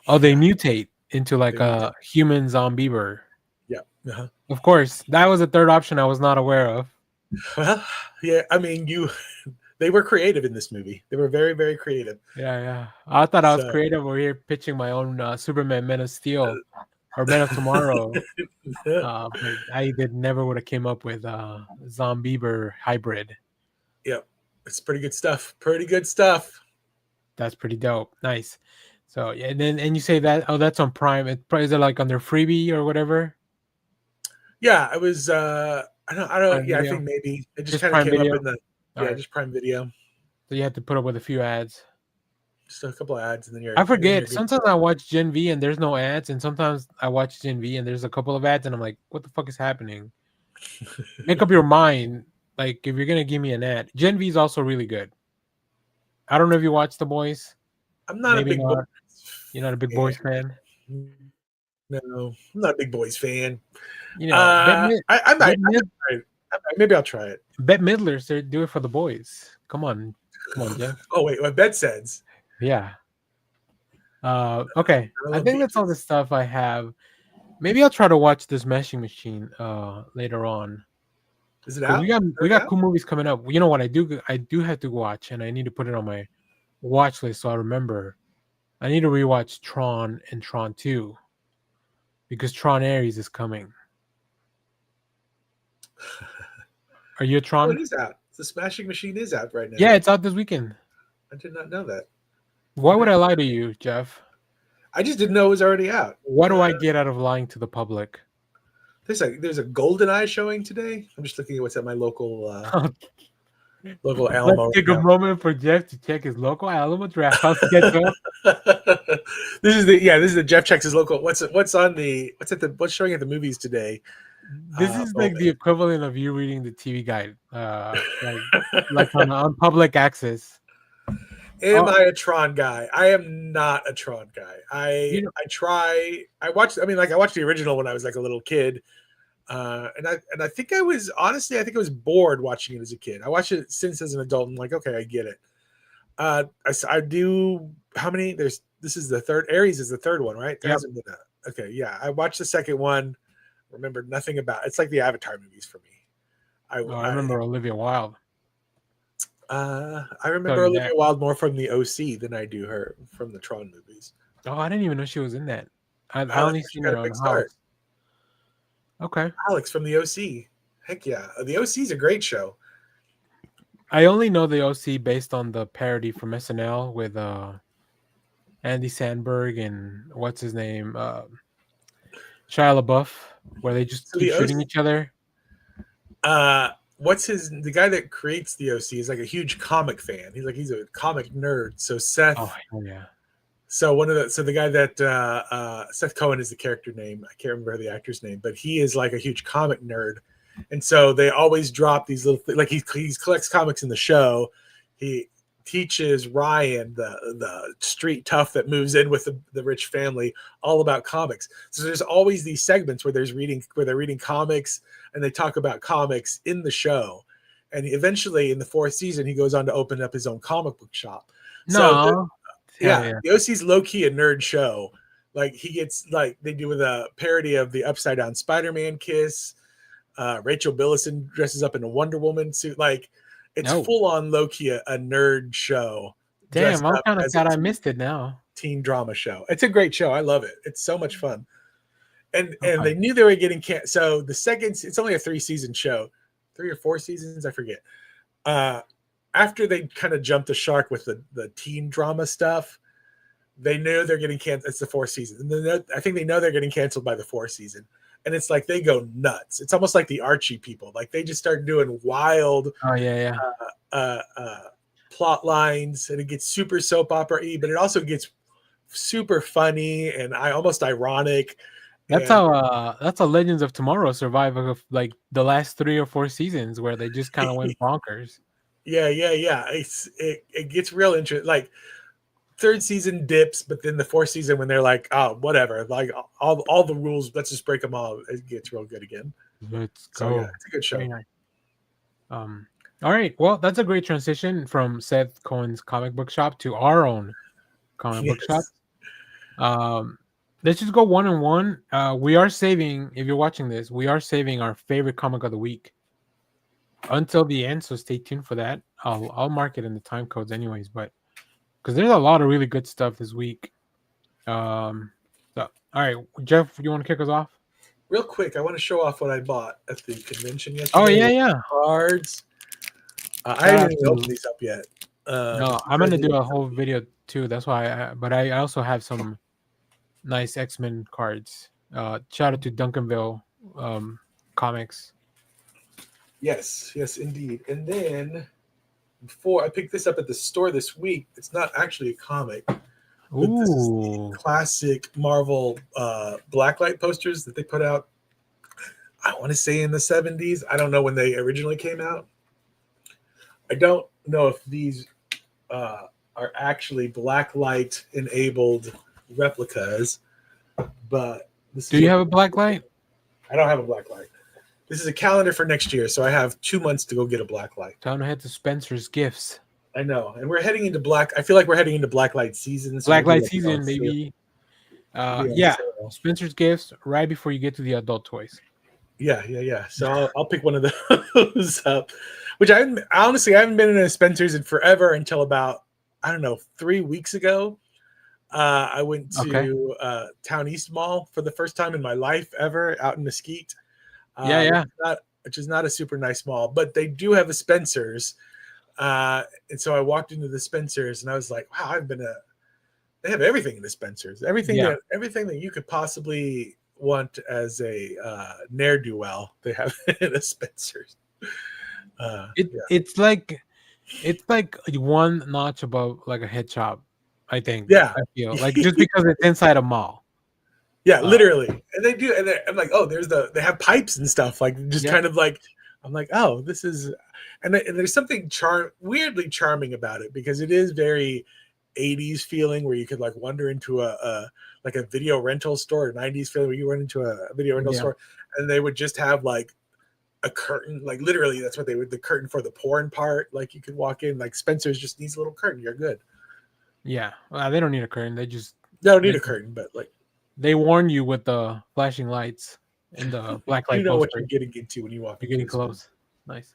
they mutate into like a human zombiever. Yeah. Uh-huh. Of course. That was a third option I was not aware of. Well, yeah, I mean, they were creative in this movie. They were very, very creative. Yeah. I thought I was creative over here pitching my own Superman Man of Steel or Man of Tomorrow. But I never would have came up with Zombieber hybrid. Yep. It's pretty good stuff. Pretty good stuff. That's pretty dope. Nice. So yeah, and you say that that's on Prime. Is it like on their freebie or whatever? Yeah, it was I don't Video? I think maybe it just kind of came Video? up in the just Prime Video. So you have to put up with a few ads. Just a couple of ads and then I forget. Sometimes I watch Gen V and there's no ads, and sometimes I watch Gen V and there's a couple of ads, and I'm like, what the fuck is happening? Make up your mind. Like, if you're gonna give me an ad, Gen V is also really good. I don't know if you watch The Boys. I'm not a big boys. You're not a big Boys fan. No, I'm not a big Boys fan. You know, maybe I'll try it. Bette Midler do it for The Boys. Come on, Jeff. Oh wait, what Bette says? Yeah. Okay. I think that's all the stuff I have. Maybe I'll try to watch this Mashing Machine later on. Is it out? We got cool movies coming up. You know what I do have to watch, and I need to put it on my watch list so I remember. I need to rewatch Tron and Tron 2 because Tron Ares is coming. Are you a Tron? Oh, it is out. The Smashing Machine is out right now. Yeah, it's out this weekend. I did not know that. Why would I lie to you, Jeff? I just didn't know it was already out. What do I get out of lying to the public? There's a GoldenEye showing today. I'm just looking at what's at my local Alamo. Let's take a moment for Jeff to check his local Alamo Draft House schedule. This is the Jeff checks his local. What's showing at the movies today? This is like the equivalent of you reading the TV guide, like on public access. Am I a Tron guy? I am not a Tron guy. I watched the original when I was like a little kid. And I think I was bored watching it as a kid. I watched it since as an adult and like, okay, I get it. I do how many this is the third. Ares is the third one, right? There hasn't been okay, yeah. I watched the second one, remembered nothing about it's like the Avatar movies for me. I remember Olivia Wilde. I remember Olivia Wilde more from the OC than I do her from the Tron movies. Oh, I didn't even know she was in that. I only seen her on House. Okay. Alex from the OC. Heck yeah. The OC is a great show. I only know the OC based on the parody from SNL with Andy Samberg and what's his name? Shia LaBeouf, where they just keep shooting each other. The guy that creates the OC is like a huge comic fan. He's a comic nerd. So Seth. Oh yeah. So the guy that Seth Cohen is the character name. I can't remember the actor's name, but he is like a huge comic nerd, and so they always drop these little like he collects comics in the show. He teaches Ryan, the street tough that moves in with the rich family, all about comics. So there's always these segments where they're reading comics and they talk about comics in the show. And eventually in the 4th season, he goes on to open up his own comic book shop. No. The OC's low-key a nerd show. Like he gets like they do with a parody of the upside down Spider-Man kiss. Rachel Billison dresses up in a Wonder Woman suit. Like it's full on low-key a nerd show. Damn, I'm kind of sad I missed it now. Teen drama show. It's a great show. I love it. It's so much fun. And they knew they were getting canceled. So the second, it's only a 3-season show, 3 or 4 seasons, I forget. After they kind of jumped the shark with the teen drama stuff, they knew they're getting canceled. It's the 4th season. And then I think they know they're getting canceled by the 4th season. And it's like they go nuts. It's almost like the Archie people. Like they just start doing wild plot lines, and it gets super soap opera-y, but it also gets super funny and almost ironic. That's how Legends of Tomorrow survived like the last 3 or 4 seasons where they just kind of went bonkers. Yeah. It gets real interesting. Like 3rd season dips, but then the 4th season when they're like, oh, whatever, like all the rules, let's just break them all. It gets real good again. Let's go. So, yeah, it's a good show. Nice. All right. Well, that's a great transition from Seth Cohen's comic book shop to our own comic book shop. Let's just go 1-on-1. We are saving, if you're watching this, we are saving our favorite comic of the week until the end. So stay tuned for that. I'll mark it in the time codes anyways, but because there's a lot of really good stuff this week. So, all right, Jeff, you want to kick us off? Real quick, I want to show off what I bought at the convention yesterday. Oh, yeah. Cards. I haven't even opened these up yet. No, I'm going to do a whole video too. That's why but I also have some nice X-Men cards. Shout out to Duncanville Comics. Yes, indeed. And then before I picked this up at the store this week, it's not actually a comic. But this is the classic Marvel blacklight posters that they put out, I want to say in the 70s. I don't know when they originally came out. I don't know if these are actually blacklight enabled replicas, but this do you have a blacklight? I don't have a blacklight. This is a calendar for next year, so I have 2 months to go get a blacklight. Time to head to Spencer's Gifts. I know, and we're heading into I feel like we're heading into blacklight season. So blacklight season, baby. Yeah, Spencer's Gifts right before you get to the adult toys. Yeah. So I'll pick one of those up, which I haven't been in a Spencer's in forever until about 3 weeks ago. I went to Town East Mall for the first time in my life ever out in Mesquite. Which is not a super nice mall, but they do have a Spencer's. And so I walked into the Spencer's and I was like, wow, they have everything in the Spencer's. Everything that you could possibly want as a ne'er-do-well, they have in a Spencer's. It's like one notch above like a head shop, I think. Yeah. I feel like just because it's inside a mall. Yeah, literally. And they do, and I'm like, oh, they have pipes and stuff, like just kind of like, I'm like, oh, this is, and there's something weirdly charming about it because it is very 80s feeling where you could like wander into a video rental store, 90s feeling where you went into a video rental store and they would just have like a curtain, like literally that's what the curtain for the porn part, like you could walk in, like Spencer's just needs a little curtain, you're good. Yeah, well, they don't need a curtain, they don't need a curtain, but like they warn you with the flashing lights and the black light. You know what you're getting into when you walk. You're getting close. Nice.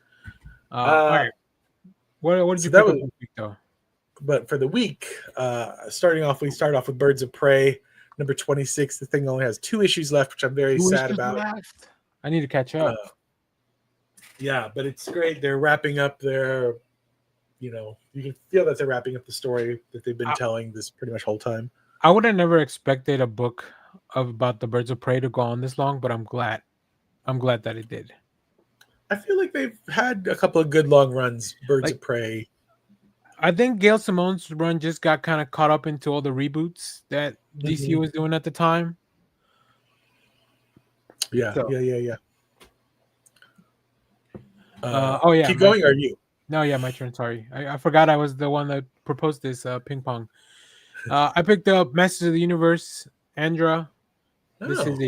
All right. What did you pick up this week, though? But for the week, we start off with Birds of Prey, number 26. The thing only has 2 issues left, which I'm very sad about. Left. I need to catch up. Yeah, but it's great. They're wrapping up their, you can feel that they're wrapping up the story that they've been telling this pretty much whole time. I would have never expected a book about the Birds of Prey to go on this long, but I'm glad that it did. I feel like they've had a couple of good long runs. Birds of Prey. I think Gail Simone's run just got kind of caught up into all the reboots that DC was doing at the time. Yeah, So, yeah. oh yeah, keep going. Or are you? No, yeah, my turn. Sorry, I forgot I was the one that proposed this ping pong. I picked up Masters of the Universe, Andra. This is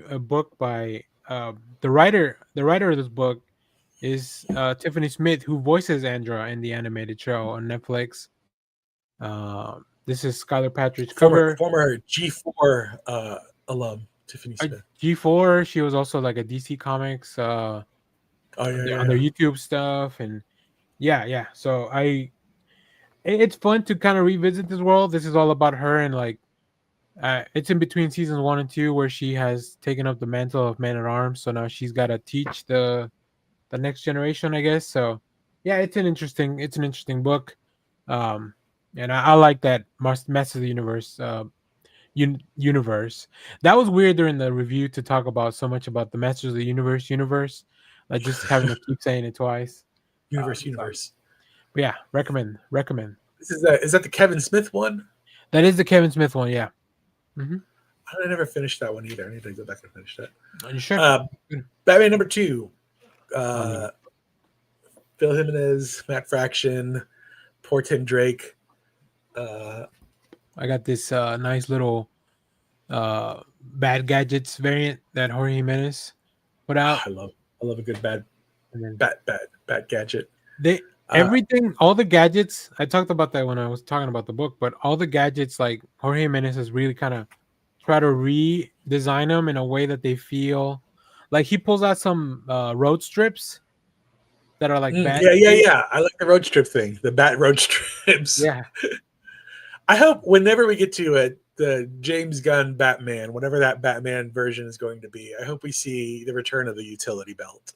a book by the writer. The writer of this book is Tiffany Smith, who voices Andra in the animated show on Netflix. This is Skylar Patrick's cover. Former G4 alum, Tiffany Smith. G4. She was also like a DC Comics on their YouTube stuff, and yeah. So it's fun to kind of revisit this world. This is all about her, and like it's in between seasons 1 and 2 where she has taken up the mantle of Man at Arms. So now she's got to teach the next generation, I guess. So yeah, it's an interesting book. And I like that Masters of the Universe universe. That was weird during the review to talk about so much about the Masters of the universe, like just having to keep saying it twice. Universe. But yeah, recommend. Is that the Kevin Smith one? That is the Kevin Smith one, yeah. I never finished that one either. I need to go back and finish that. Are you sure? Batman number 2. Phil Jimenez, Matt Fraction, poor Tim Drake. I got this nice little Bad Gadgets variant that Jorge Jimenez put out. I love a good bad gadget. Everything, all the gadgets. I talked about that when I was talking about the book, but all the gadgets, like Jorge Jimenez has really kind of try to redesign them in a way that they feel like he pulls out some road strips that are like bad. Yeah. I like the road strip thing, the bat road strips. Yeah. I hope whenever we get to the James Gunn Batman, whatever that Batman version is going to be, I hope we see the return of the utility belt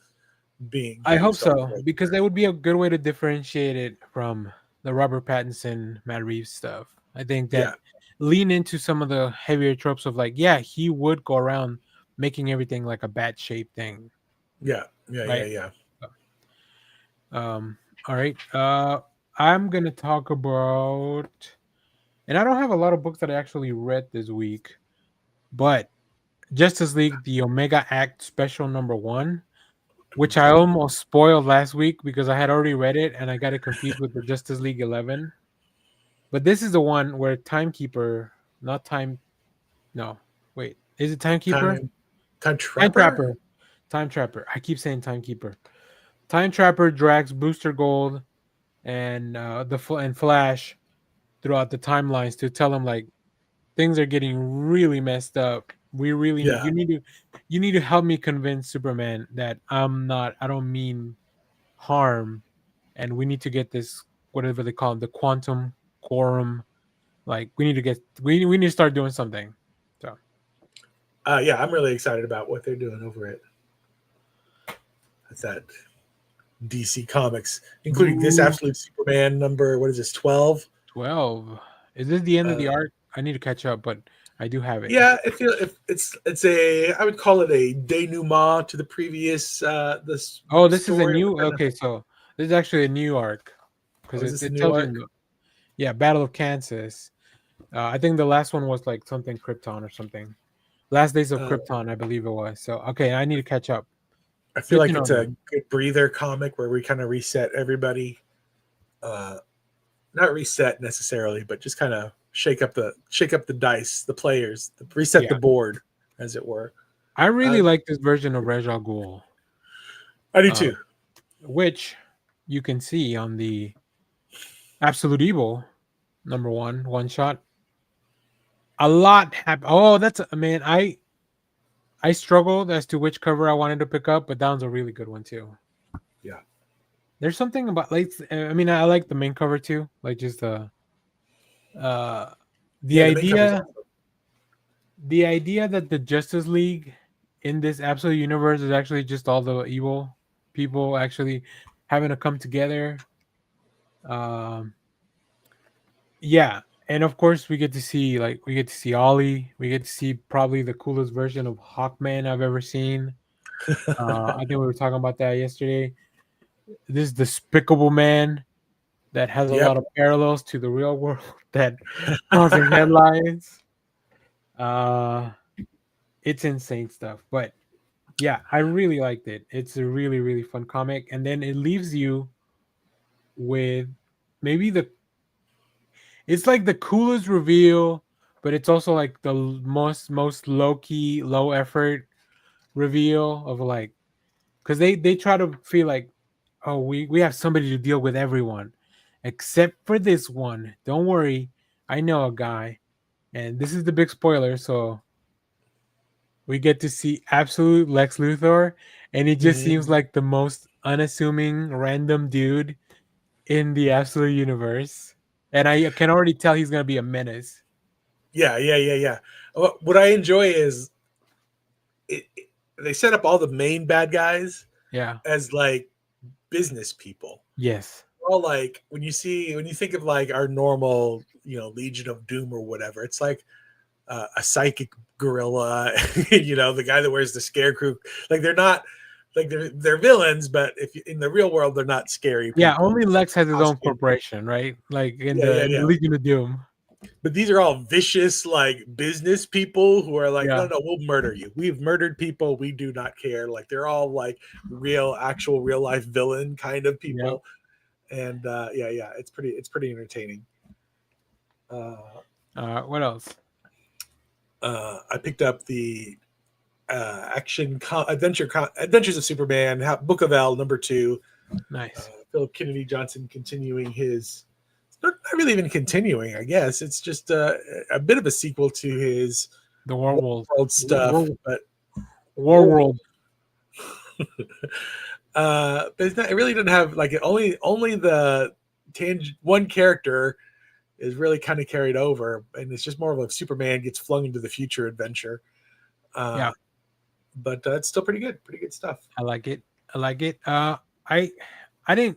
being. I hope so, because that would be a good way to differentiate it from the Robert Pattinson, Matt Reeves stuff. I think that lean into some of the heavier tropes of like, he would go around making everything like a bat shaped thing. Yeah. All right. I'm gonna talk about, and I don't have a lot of books that I actually read this week, but Justice League, the Omega Act Special #1, which I almost spoiled last week because I had already read it and I got it confused with the Justice League 11. But this is the one where Timekeeper, not Time. No, wait, is it Timekeeper? Time Trapper. Time Trapper. I keep saying Timekeeper. Time Trapper drags Booster Gold and and Flash throughout the timelines to tell them like things are getting really messed up. We really you need to help me convince Superman that I don't mean harm, and we need to get this, whatever they call it, the quantum quorum. Like we need to start doing something. So I'm really excited about what they're doing over it. That's that DC Comics, including this Absolute Superman number. What is this? 12. 12. Is this the end of the arc? I need to catch up, but I do have it. Yeah, it's I would call it a denouement to the previous. This is a new. Okay, so this is actually a new arc because it tells you. Yeah, Battle of Kansas. I think the last one was like something Krypton or something. Last Days of Krypton, I believe it was. So okay, I need to catch up. I feel like it's a good breather comic where we kind of reset everybody. Not reset necessarily, but just kind of shake up the dice, the players, reset the board, as it were. I really like this version of Ra's al Ghul. I do too. Which you can see on the Absolute Evil #1 one shot. A lot happened. Oh, that's man. I struggled as to which cover I wanted to pick up, but that one's a really good one too. Yeah. There's something about like I like the main cover too, like just the idea that the Justice League in this absolute universe is actually just all the evil people actually having to come together. And of course we get to see Ollie. We get to see probably the coolest version of Hawkman I've ever seen. I think we were talking about that yesterday. This Despicable Man that has a lot of parallels to the real world that causing headlines. It's insane stuff. But yeah, I really liked it. It's a really, really fun comic. And then it leaves you with maybe it's like the coolest reveal, but it's also like the most low-key, low effort reveal of like, because they try to feel like, oh, we have somebody to deal with everyone except for this one. Don't worry, I know a guy. And this is the big spoiler, so we get to see absolute Lex Luthor, and he just seems like the most unassuming random dude in the absolute universe. And I can already tell he's gonna be a menace. Yeah. What I enjoy is they set up all the main bad guys as like business people. Yes. All like when you think of like our normal, Legion of Doom or whatever, it's like a psychic gorilla, the guy that wears the scarecrow. Like they're not like they're villains, but if in the real world they're not scary people. Yeah, only Lex has his own corporation, right? Like in the Legion of Doom. But these are all vicious, like business people who are like, no, we'll murder you. We've murdered people. We do not care. Like they're all like actual real life villain kind of people. And it's pretty entertaining. What else? I picked up the Adventures of Superman, Book of L #2. Nice. Philip Kennedy Johnson continuing his. Not really even continuing, I guess. It's just a bit of a sequel to his the World stuff, but Warworld. But it's not. It really doesn't have like only the one character is really kind of carried over, and it's just more of a Superman gets flung into the future adventure. But it's still pretty good stuff. I like it. I'm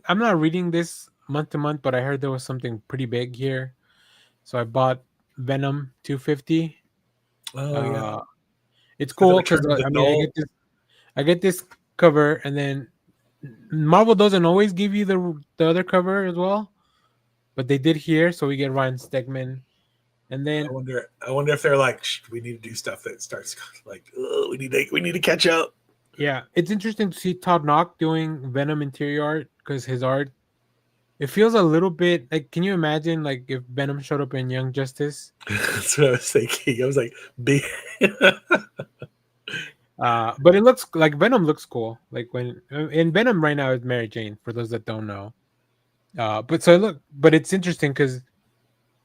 not reading this month to month, but I heard there was something pretty big here, so I bought Venom 250. It's cool because I get this cover, and then Marvel doesn't always give you the other cover as well, but they did here, so we get Ryan Stegman. And then I wonder if they're like, we need to do stuff that starts like, we need to catch up. Yeah, it's interesting to see Todd Knock doing Venom interior art because his art, it feels a little bit like, can you imagine like if Venom showed up in Young Justice? That's what I was thinking. I was like, but it looks like Venom looks cool. Like when in Venom right now is Mary Jane, for those that don't know. But it's interesting because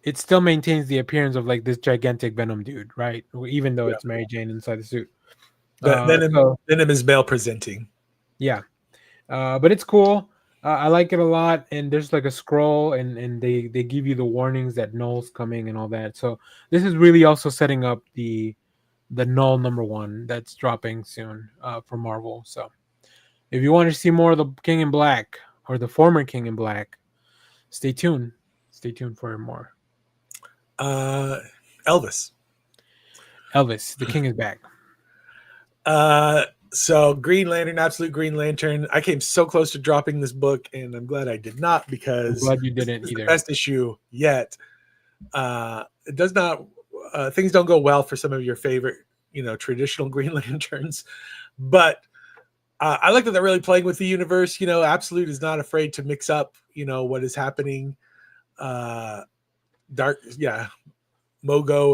it still maintains the appearance of like this gigantic Venom dude, right? Even though it's Mary Jane inside the suit. Venom is male presenting. Yeah. But it's cool. I like it a lot. And there's like a scroll and they give you the warnings that Null's coming and all that. So this is really also setting up the Null #1 that's dropping soon for Marvel. So if you want to see more of the King in Black or the former King in Black, stay tuned. Stay tuned for more. Elvis, the King is back. So Green Lantern, Absolute Green Lantern. I came so close to dropping this book, and I'm glad I did not because I'm glad you didn't either. The best issue yet. It does not. Things don't go well for some of your favorite, traditional Green Lanterns, but I like that they're really playing with the universe. Absolute is not afraid to mix up, what is happening. Mogo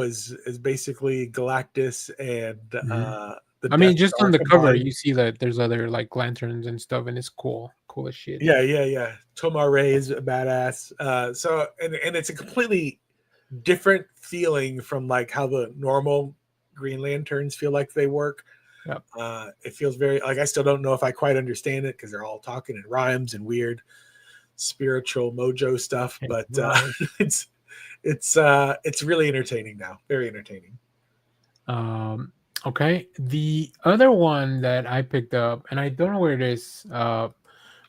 is basically Galactus and just on the cover you see that there's other like lanterns and stuff, and it's cool as shit. Yeah. Tomar Ray is a badass. So it's a completely different feeling from like how the normal Green Lanterns feel like they work. Yep. It feels very like I still don't know if I quite understand it because they're all talking in rhymes and weird spiritual mojo stuff, but it's really entertaining now. Very entertaining. Okay. The other one that I picked up, and I don't know where it is, but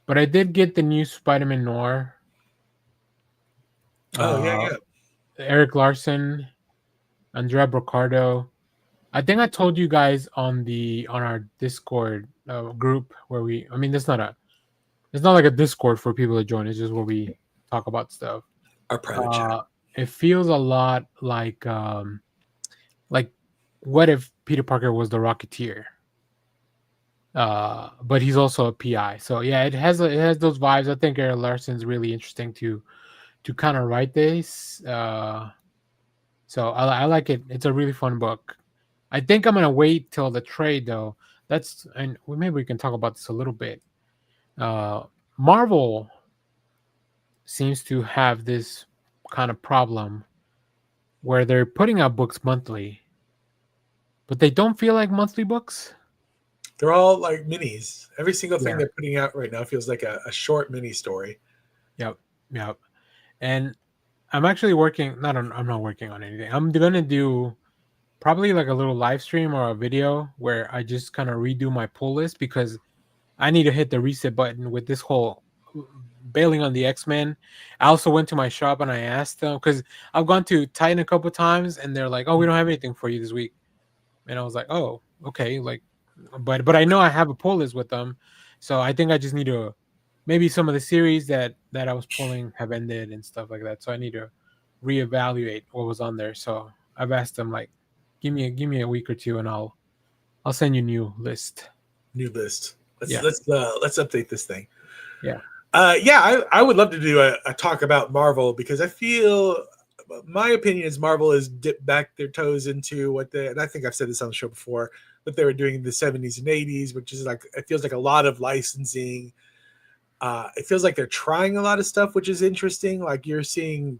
I did get the new Spider-Man Noir. Eric Larson, Andrea Brocardo. I think I told you guys on our Discord group where it's not like a Discord for people to join. It's just where we talk about stuff. Our private chat. It feels a lot like what if Peter Parker was the Rocketeer? But he's also a PI. So yeah, it has those vibes. I think Eric Larson's really interesting to kind of write this. So I like it. It's a really fun book. I think I'm gonna wait till the trade though. And maybe we can talk about this a little bit. Marvel seems to have this kind of problem where they're putting out books monthly, but they don't feel like monthly books. They're all like minis. Every single thing they're putting out right now feels like a short mini story. Yep. And I'm actually I'm not working on anything. I'm gonna do probably like a little live stream or a video where I just kind of redo my pull list, because I need to hit the reset button with this whole bailing on the X-Men. I also went to my shop and I asked them, because I've gone to Titan a couple times and they're like, "Oh, we don't have anything for you this week." And I was like, "Oh, okay." Like, but I know I have a pull list with them, so I think I just need to, maybe some of the series that I was pulling have ended and stuff like that. So I need to reevaluate what was on there. So I've asked them, like, give me a week or two and I'll send you new list. Let's update this thing. Yeah. I would love to do a talk about Marvel, because I feel, my opinion is Marvel has dipped back their toes into and I think I've said this on the show before, what they were doing in the 70s and 80s, which is like, it feels like a lot of licensing. It feels like they're trying a lot of stuff, which is interesting. Like you're seeing,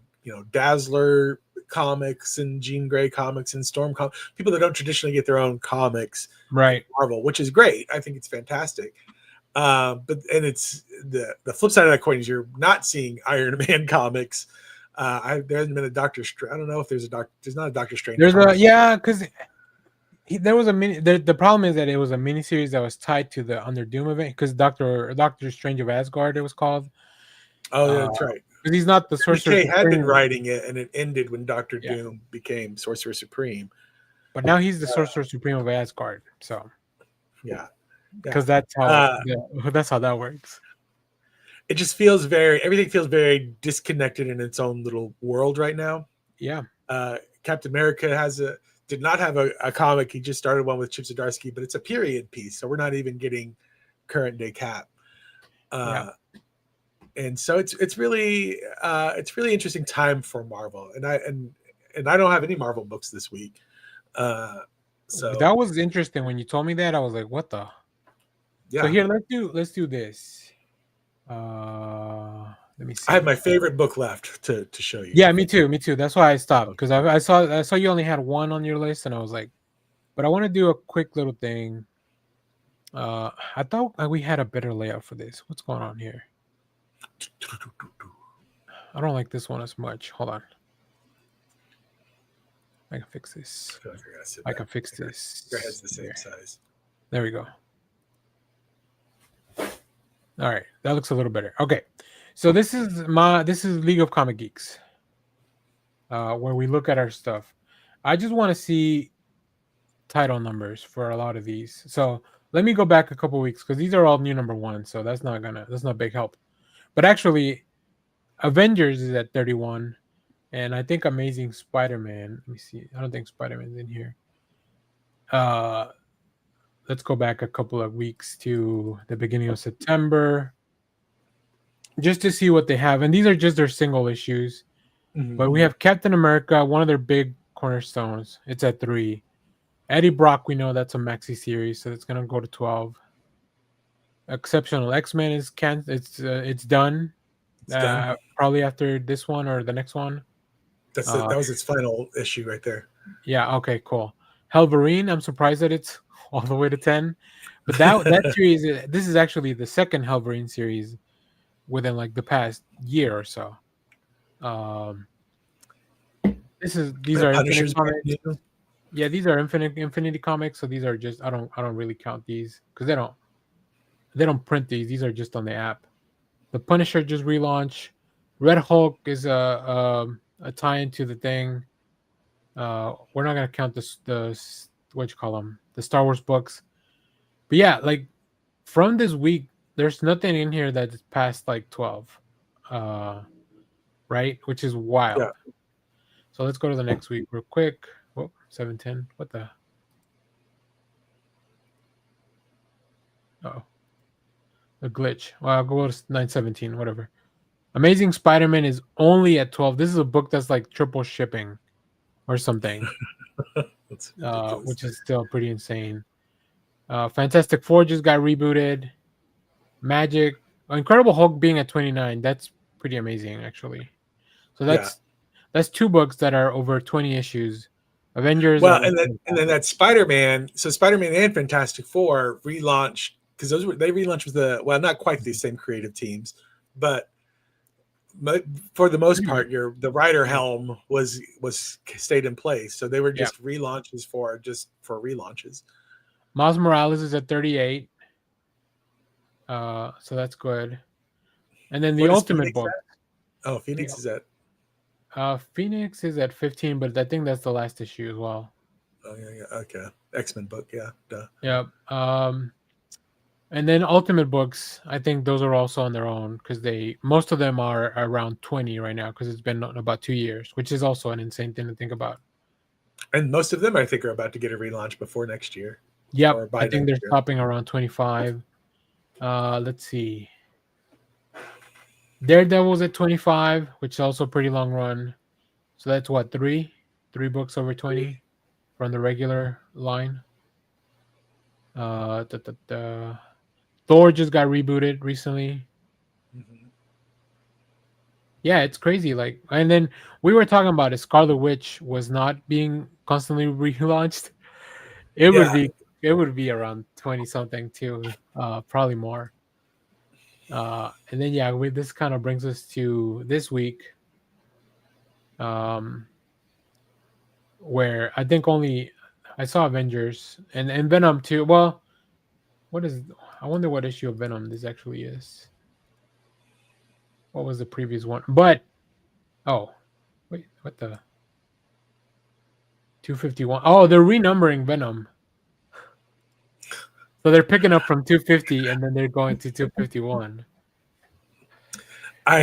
Dazzler comics and Jean Grey comics and Storm comics, people that don't traditionally get their own comics, right? Marvel, which is great. I think it's fantastic. But it's the flip side of that coin is you're not seeing Iron Man comics. There hasn't been a Doctor Strange. I don't know if there's not a Doctor Strange. Because there was a mini. The problem is that it was a miniseries that was tied to the Under Doom event, because Doctor Strange of Asgard, it was called. Oh, yeah, that's right. Because he's not the Sorcerer Supreme. Had been writing it, and it ended when Doctor Doom became Sorcerer Supreme. But now he's the Sorcerer Supreme of Asgard. So yeah. Because that's how that works. It just feels everything feels very disconnected in its own little world right now. Yeah. Captain America did not have a comic. He just started one with Chip Zdarsky, but it's a period piece, so we're not even getting current day Cap. And so it's really interesting time for Marvel, and I don't have any Marvel books this week. So that was interesting when you told me that. I was like, what the? Yeah. So here, let's do this. Let me see. I have my favorite book left to show you. Yeah, me too. That's why I stopped, because I saw you only had one on your list, and I was like, but I want to do a quick little thing. I thought we had a better layout for this. What's going on here? I don't like this one as much. Hold on. I can fix this. I can fix this. Your head's the same size. There we go. All right, that looks a little better. Okay, so this is League of Comic Geeks, where we look at our stuff. I just want to see title numbers for a lot of these. So let me go back a couple weeks, because these are all new number one. So that's not big help. But actually, Avengers is at 31, and I think Amazing Spider-Man. Let me see. I don't think Spider-Man's in here. Let's go back a couple of weeks to the beginning of September, just to see what they have. And these are just their single issues. Mm-hmm. But we have Captain America, one of their big cornerstones. It's at 3. Eddie Brock, we know that's a maxi series, so it's gonna go to 12. Exceptional X-Men is it's done. Probably after this one or the next one. That was its final issue right there. Yeah. Okay. Cool. Wolverine. I'm surprised that it's all the way to 10, but that series. This is actually the second Wolverine series within like the past year or so. These are Infinity Comics. Yeah, these are Infinity Comics. So these are just I don't really count these, because they don't print these. These are just on the app. The Punisher just relaunched. Red Hulk is a tie into the thing. We're not gonna count the what you call them, the Star Wars books. But yeah, like from this week, there's nothing in here that's past like 12. right? Which is wild. Yeah. So let's go to the next week real quick. Whoa, 710. What the? Oh, a glitch. Well, I'll go to 917. Whatever. Amazing Spider-Man is only at 12. This is a book that's like triple shipping or something, That's ridiculous. which is still pretty insane. Fantastic Four just got rebooted. Magic, Incredible Hulk being at 29. That's pretty amazing, actually. So that's two books that are over 20 issues. Avengers. Well, and then that Spider-Man. So Spider-Man and Fantastic Four relaunched because they relaunched with not quite the same creative teams, but for the most part, the writer helm was stayed in place. So they were just relaunches for relaunches. Miles Morales is at 38. So that's good. And then the Ultimate book. Oh, Phoenix is at. Phoenix is at 15, but I think that's the last issue as well. Oh yeah, okay. X-Men book, yeah. Duh. Yeah. And then Ultimate books, I think those are also on their own because most of them are around 20 right now because it's been about 2 years, which is also an insane thing to think about. And most of them, I think, are about to get a relaunch before next year. Yep, I think they're stopping around 25. Let's see. Daredevil's at 25, which is also a pretty long run. So that's what, three books over 20 from the regular line. Thor just got rebooted recently. Mm-hmm. Yeah, it's crazy. Like, and then we were talking about it. Scarlet Witch was not being constantly relaunched. It would be around 20 something too, probably more. And then this kind of brings us to this week, where I think I saw Avengers and Venom too. Well, I wonder what issue of Venom this actually is. What was the previous one? But wait, what the 251? Oh, they're renumbering Venom. So they're picking up from 250 and then they're going to 251. I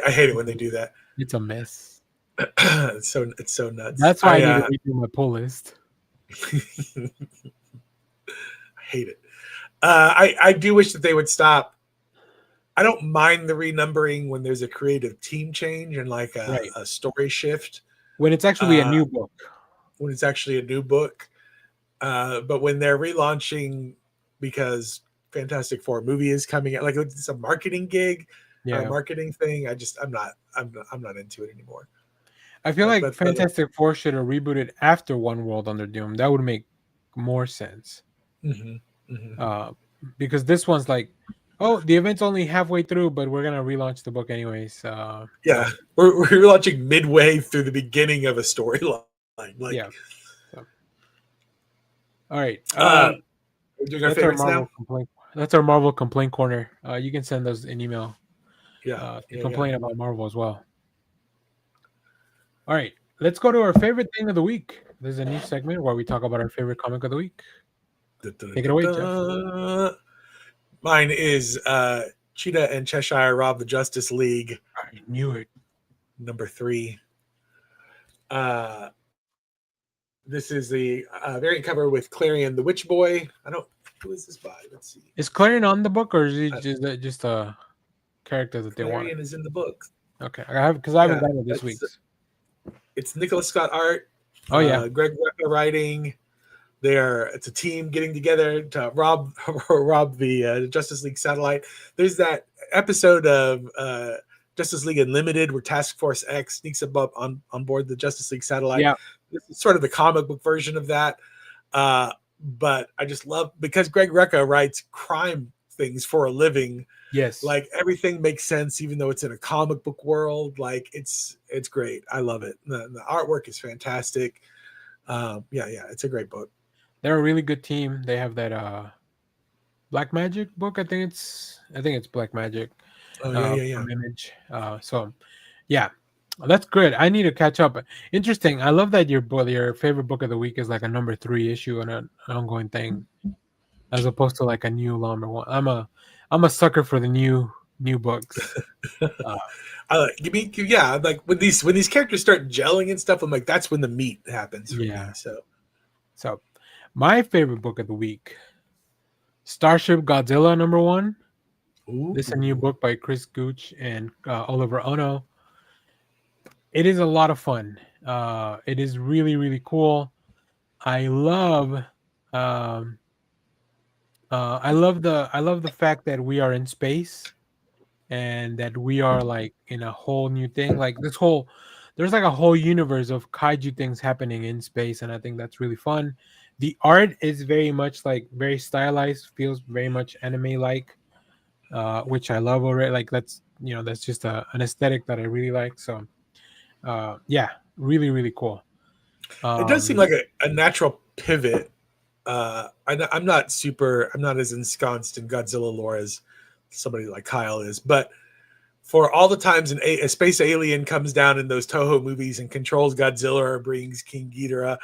hate it when they do that. It's a mess. It's so nuts. That's why I need to redo my pull list. I hate it. I do wish that they would stop. I don't mind the renumbering when there's a creative team change and like a story shift. When it's actually a new book. When it's actually a new book. But when they're relaunching because Fantastic Four movie is coming out, like it's a marketing gig, a marketing thing. I'm not into it anymore. I feel like Fantastic Four should have rebooted after One World Under Doom. That would make more sense. Mm-hmm. Mm-hmm. Because this one's like, the event's only halfway through, but we're gonna relaunch the book anyways. We're relaunching midway through the beginning of a storyline. So. All right. Doing our favorites now. That's our Marvel complaint corner. You can send us an email. Complain about Marvel as well. All right, let's go to our favorite thing of the week. There's a new segment where we talk about our favorite comic of the week. Take it away, Jeff. Mine is Cheetah and Cheshire rob the Justice League. I knew it. Number 3. This is the variant cover with Clarion the Witch Boy. Who is this by? Let's see. Is Clarion on the book, or is it just a character that they want? Clarion is in the book. Okay, I haven't gotten it this week. It's Nicholas Scott art. Oh yeah, Greg Rucka writing. It's a team getting together to rob the Justice League satellite. There's that episode of Justice League Unlimited where Task Force X sneaks up on board the Justice League satellite. Yeah, it's sort of the comic book version of that. But I just love because Greg Rucka writes crime things for a living. Yes, like everything makes sense, even though it's in a comic book world. Like it's great. I love it. The artwork is fantastic. It's a great book. They're a really good team. They have that Black Magic book. I think it's Black Magic. Image. That's good. I need to catch up. Interesting. I love that your favorite book of the week is like a number 3 issue and an ongoing thing, as opposed to like a new number 1. I'm a sucker for the new new books. Like when these characters start gelling and stuff, I'm like, that's when the meat happens for me. So my favorite book of the week, Starship Godzilla #1. Ooh. This is a new book by Chris Gooch and Oliver Ono. It is a lot of fun. It is really, really cool. I love the fact that we are in space and that we are like in a whole new thing. Like there's like a whole universe of kaiju things happening in space, and I think that's really fun. The art is very much like very stylized, feels very much anime like, which I love already. Like that's just an aesthetic that I really like. So yeah, really, really cool. It does seem like a natural pivot. I'm not as ensconced in Godzilla lore as somebody like Kyle is, but for all the times a space alien comes down in those Toho movies and controls Godzilla or brings King Ghidorah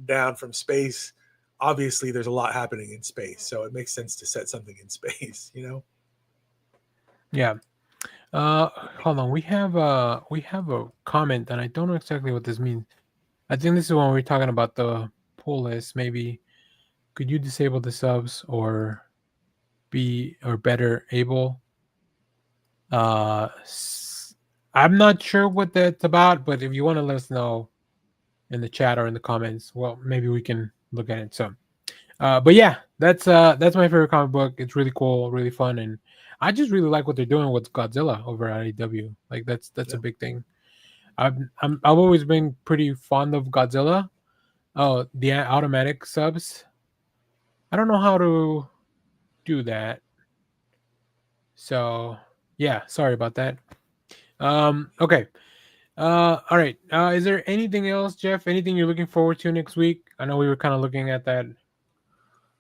down from space, obviously there's a lot happening in space, so it makes sense to set something in space, Yeah. Hold on. We have a comment, and I don't know exactly what this means. I think this is when we're talking about the pull list. Maybe could you disable the subs or better able? I'm not sure what that's about, but if you want to let us know in the chat or in the comments, well, maybe we can look at it. So, but yeah, that's my favorite comic book. It's really cool, really fun, and I just really like what they're doing with Godzilla over at AEW. Like that's a big thing. I've always been pretty fond of Godzilla. Oh, the automatic subs. I don't know how to do that. So yeah, sorry about that. Okay. All right. Is there anything else, Jeff? Anything you're looking forward to next week? I know we were kind of looking at that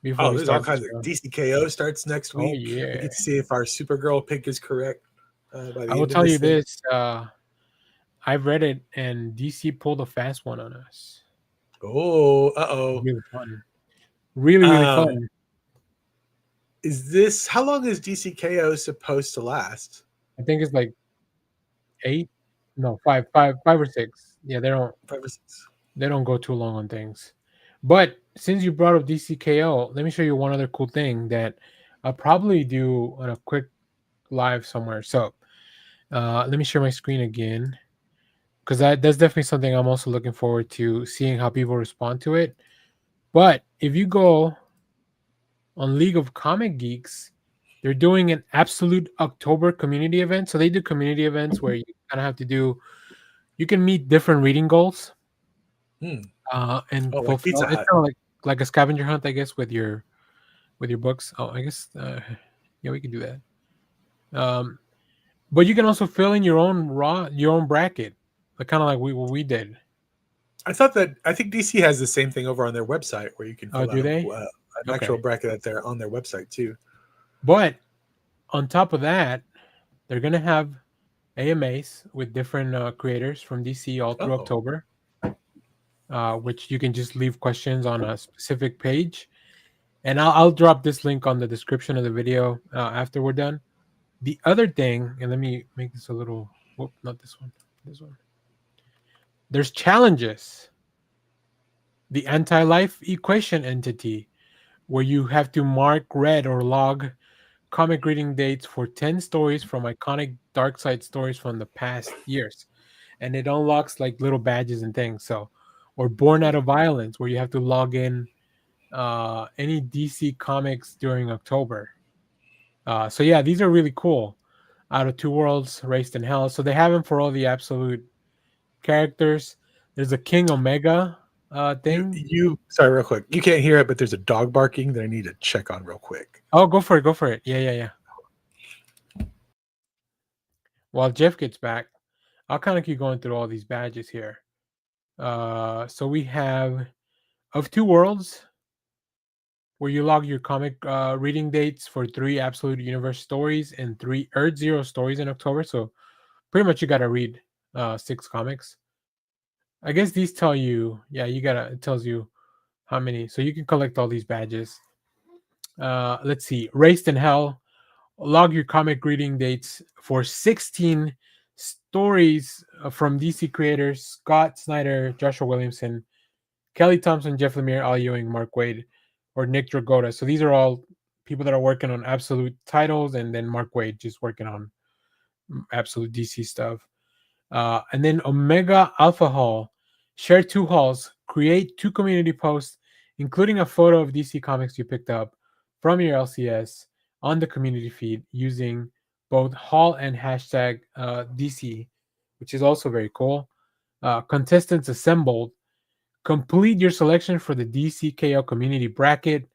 before. There's all kinds of DCKO starts next week. Oh, yeah. We get to see if our Supergirl pick is correct. By the I will tell you this. I've read it, and DC pulled a fast one on us. Oh, really fun. Really fun. How long is DCKO supposed to last? I think it's like 5 or 6. Yeah, they don't 5 or 6. They don't go too long on things. But since you brought up DCKO, let me show you one other cool thing that I'll probably do on a quick live somewhere. So let me share my screen again, because that's definitely something I'm also looking forward to seeing how people respond to it. But if you go on League of Comic Geeks, they're doing an absolute October community event. So they do community events where you kind of have to you can meet different reading goals. And like Pizza Hut. It's kind of like a scavenger hunt, I guess, with your books. Oh, I guess yeah, we can do that. But you can also fill in your own bracket, like kind of like what we did. I think DC has the same thing over on their website where you can fill do they? an actual bracket that they're on their website too. But on top of that, they're gonna have AMAs with different creators from DC all through October, which you can just leave questions on a specific page, and I'll drop this link on the description of the video after we're done. The other thing, and let me make this a little. Whoop, not this one. This one. There's challenges. The anti-life equation entity, where you have to mark read or log comic reading dates for 10 stories from iconic dark side stories from the past years, and it unlocks like little badges and things. So, or Born Out of Violence, where you have to log in any DC comics during October. So yeah, these are really cool. Out of Two Worlds, Raised in Hell. So they have them for all the absolute characters. There's a King Omega thing. Sorry, real quick. You can't hear it, but there's a dog barking that I need to check on real quick. Oh, go for it. Yeah. While Jeff gets back, I'll kind of keep going through all these badges here. So we have Of Two Worlds, where you log your comic reading dates for 3 Absolute Universe stories and 3 Earth Zero stories in October. So pretty much you got to read 6 comics. I guess these tell you, it tells you how many. So you can collect all these badges. Let's see. Raised in Hell, log your comic reading dates for 16 stories from DC creators Scott Snyder, Joshua Williamson, Kelly Thompson, Jeff Lemire, Al Ewing, Mark Waid, or Nick Dragotta. So these are all people that are working on Absolute titles, and then Mark Waid just working on Absolute DC stuff. And then Omega Alpha Hall, share 2 halls, create 2 community posts, including a photo of DC Comics you picked up from your LCS on the community feed using both hall and hashtag DC, which is also very cool. Contestants assembled. Complete your selection for the DC KO community bracket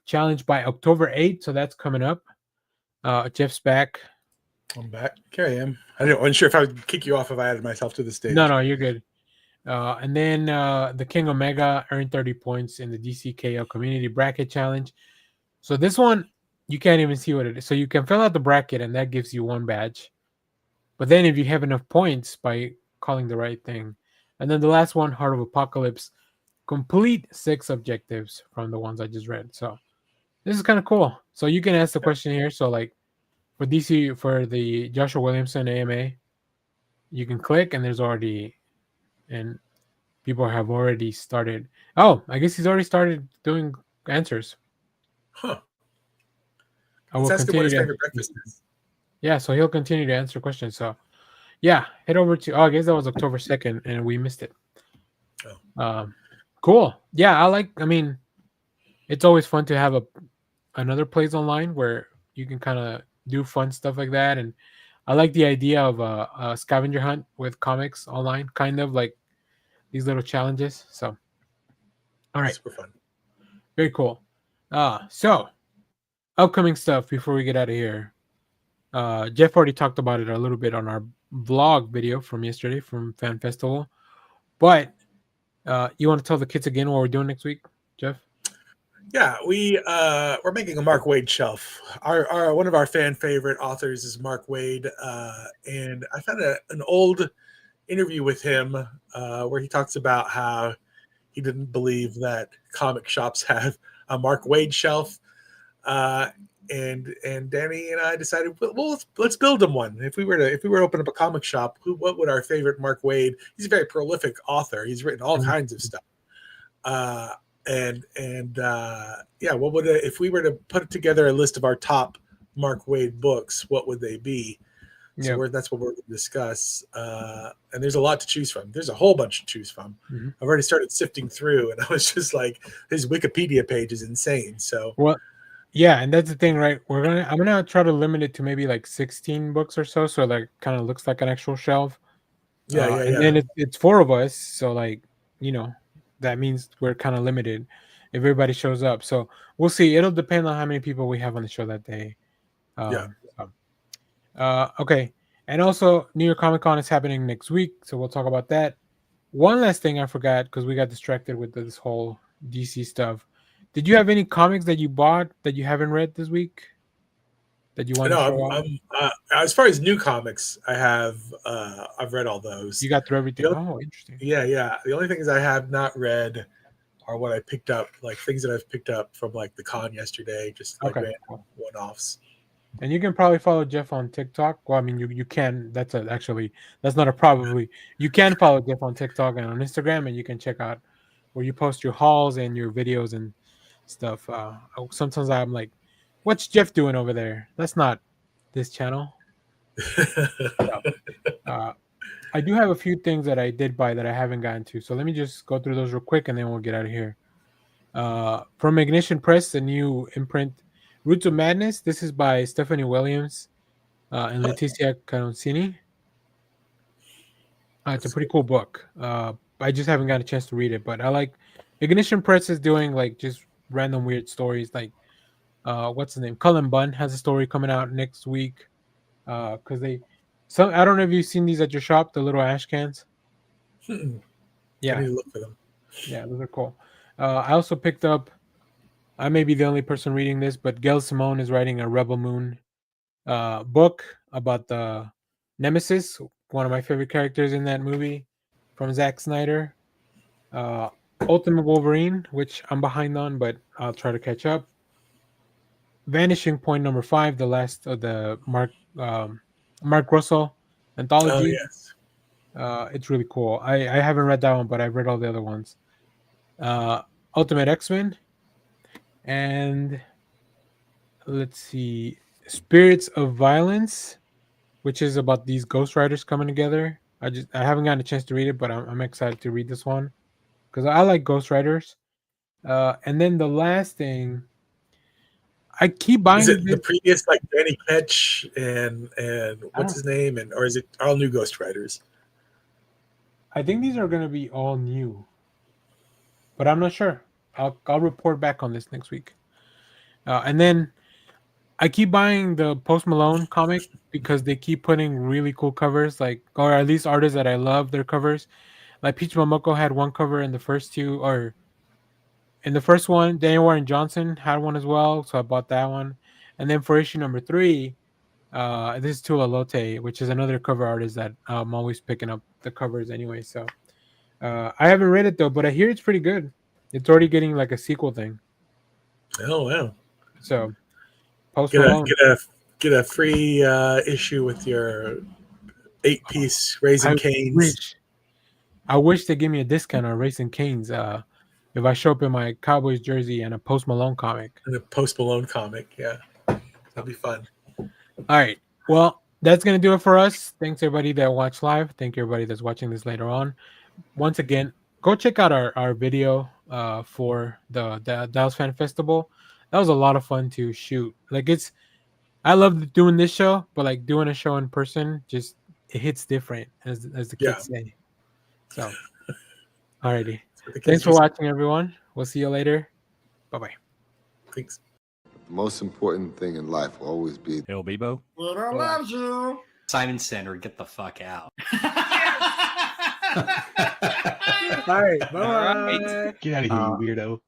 challenge by October 8th. So that's coming up. Jeff's back. I'm back. Here I am. I wasn't sure if I would kick you off if I added myself to the stage. No, you're good. And then the King Omega earned 30 points in the DC KO community bracket challenge. So this one, you can't even see what it is. So you can fill out the bracket, and that gives you 1 badge. But then if you have enough points by calling the right thing. And then the last one, Heart of Apocalypse, complete 6 objectives from the ones I just read. So this is kind of cool. So you can ask the question here. So like for DC, for the Joshua Williamson AMA, you can click, and there's already, and people have already started. Oh, I guess he's already started doing answers. Huh. I will Let's ask him what his continue favorite breakfast is. Yeah, so he'll continue to answer questions. So yeah, head over to, I guess that was October 2nd, and we missed it. Cool. Yeah, I mean, it's always fun to have another place online where you can kind of do fun stuff like that. And I like the idea of a scavenger hunt with comics online, kind of like these little challenges. So, all right. Super fun. Very cool. So upcoming stuff before we get out of here. Jeff already talked about it a little bit on our vlog video from yesterday from Fan Festival. But you want to tell the kids again what we're doing next week, Jeff? Yeah, we're making a Mark Waid shelf. Our one of our fan favorite authors is Mark Waid, and I found an old interview with him where he talks about how he didn't believe that comic shops have a Mark Waid shelf, and Danny and I decided, well, let's build him one. If we were to open up a comic shop, what would our favorite Mark Waid? He's a very prolific author. He's written all kinds of stuff. What would if we were to put together a list of our top Mark Waid books, what would they be? So that's what we're going to discuss. And there's a lot to choose from. There's a whole bunch to choose from. Mm-hmm. I've already started sifting through, and I was just like, his Wikipedia page is insane. So yeah, and that's the thing, right? I'm gonna try to limit it to maybe like 16 books or so, so like kind of looks like an actual shelf. And then it's 4 of us, so like, you know, that means we're kind of limited if everybody shows up. So we'll see. It'll depend on how many people we have on the show that day. Okay. And also, New York Comic Con is happening next week, so we'll talk about that. One last thing I forgot, because we got distracted with this whole DC stuff. Did you have any comics that you bought that you haven't read this week that you want to show off? As far as new comics, I've read all those. You got through everything? Interesting. Yeah. The only things I have not read are what I picked up, like things that I've picked up from like the con yesterday, just like one-offs. And you can probably follow Jeff on TikTok. Well, I mean, you can. That's not a probably. You can follow Jeff on TikTok and on Instagram, and you can check out where you post your hauls and your videos and stuff. Sometimes I'm like, what's Jeff doing over there? That's not this channel. I do have a few things that I did buy that I haven't gotten to. So let me just go through those real quick, and then we'll get out of here. From Ignition Press, the new imprint, Roots of Madness. This is by Stephanie Williams and Leticia Caroncini. It's a pretty cool book. I just haven't got a chance to read it, but I like Ignition Press is doing like just random weird stories. Like what's his name? Cullen Bunn has a story coming out next week. Because I don't know if you've seen these at your shop, the little ash cans. Yeah, I need to look for them. Yeah, those are cool. I also picked up. I may be the only person reading this, but Gail Simone is writing a Rebel Moon book about the Nemesis, one of my favorite characters in that movie from Zack Snyder. Ultimate Wolverine, which I'm behind on, but I'll try to catch up. Vanishing Point number 5, the last of the Mark Russell anthology. Oh yes. It's really cool. I haven't read that one, but I've read all the other ones. Ultimate X-Men, and let's see, Spirits of Violence, which is about these Ghost Riders coming together. I haven't gotten a chance to read it, but I'm excited to read this one because I like Ghost Riders. And then the last thing, I keep buying. Is it the previous like Danny Ketch and what's his name, or is it all new Ghost Riders? I think these are going to be all new, but I'm not sure. I'll report back on this next week. And then I keep buying the Post Malone comic because they keep putting really cool covers, or at least artists that I love their covers. Like Peach Momoko had one cover in the first two, or in the first one, Daniel Warren Johnson had one as well, so I bought that one. And then for issue number 3, this is Tula Lote, which is another cover artist that I'm always picking up the covers anyway. So I haven't read it though, but I hear it's pretty good. It's already getting like a sequel thing. Oh wow! So Post Malone. Get a free issue with your 8-piece Raising Cane's. I wish they give me a discount on Raising Cane's if I show up in my Cowboys jersey and a Post Malone comic. And a Post Malone comic, yeah. That'll be fun. All right. Well, that's going to do it for us. Thanks, everybody that watched live. Thank you, everybody that's watching this later on. Once again, go check out our video for the Dallas Fan Festival. That was a lot of fun to shoot. I love doing this show, but like doing a show in person, just it hits different, as the kids say. So, alrighty. Thanks for watching, everyone. We'll see you later. Bye-bye. Thanks. The most important thing in life will always be Hey, Bebo. I love you. Simon Center, get the fuck out. All right. Bye. Get out of here, you weirdo.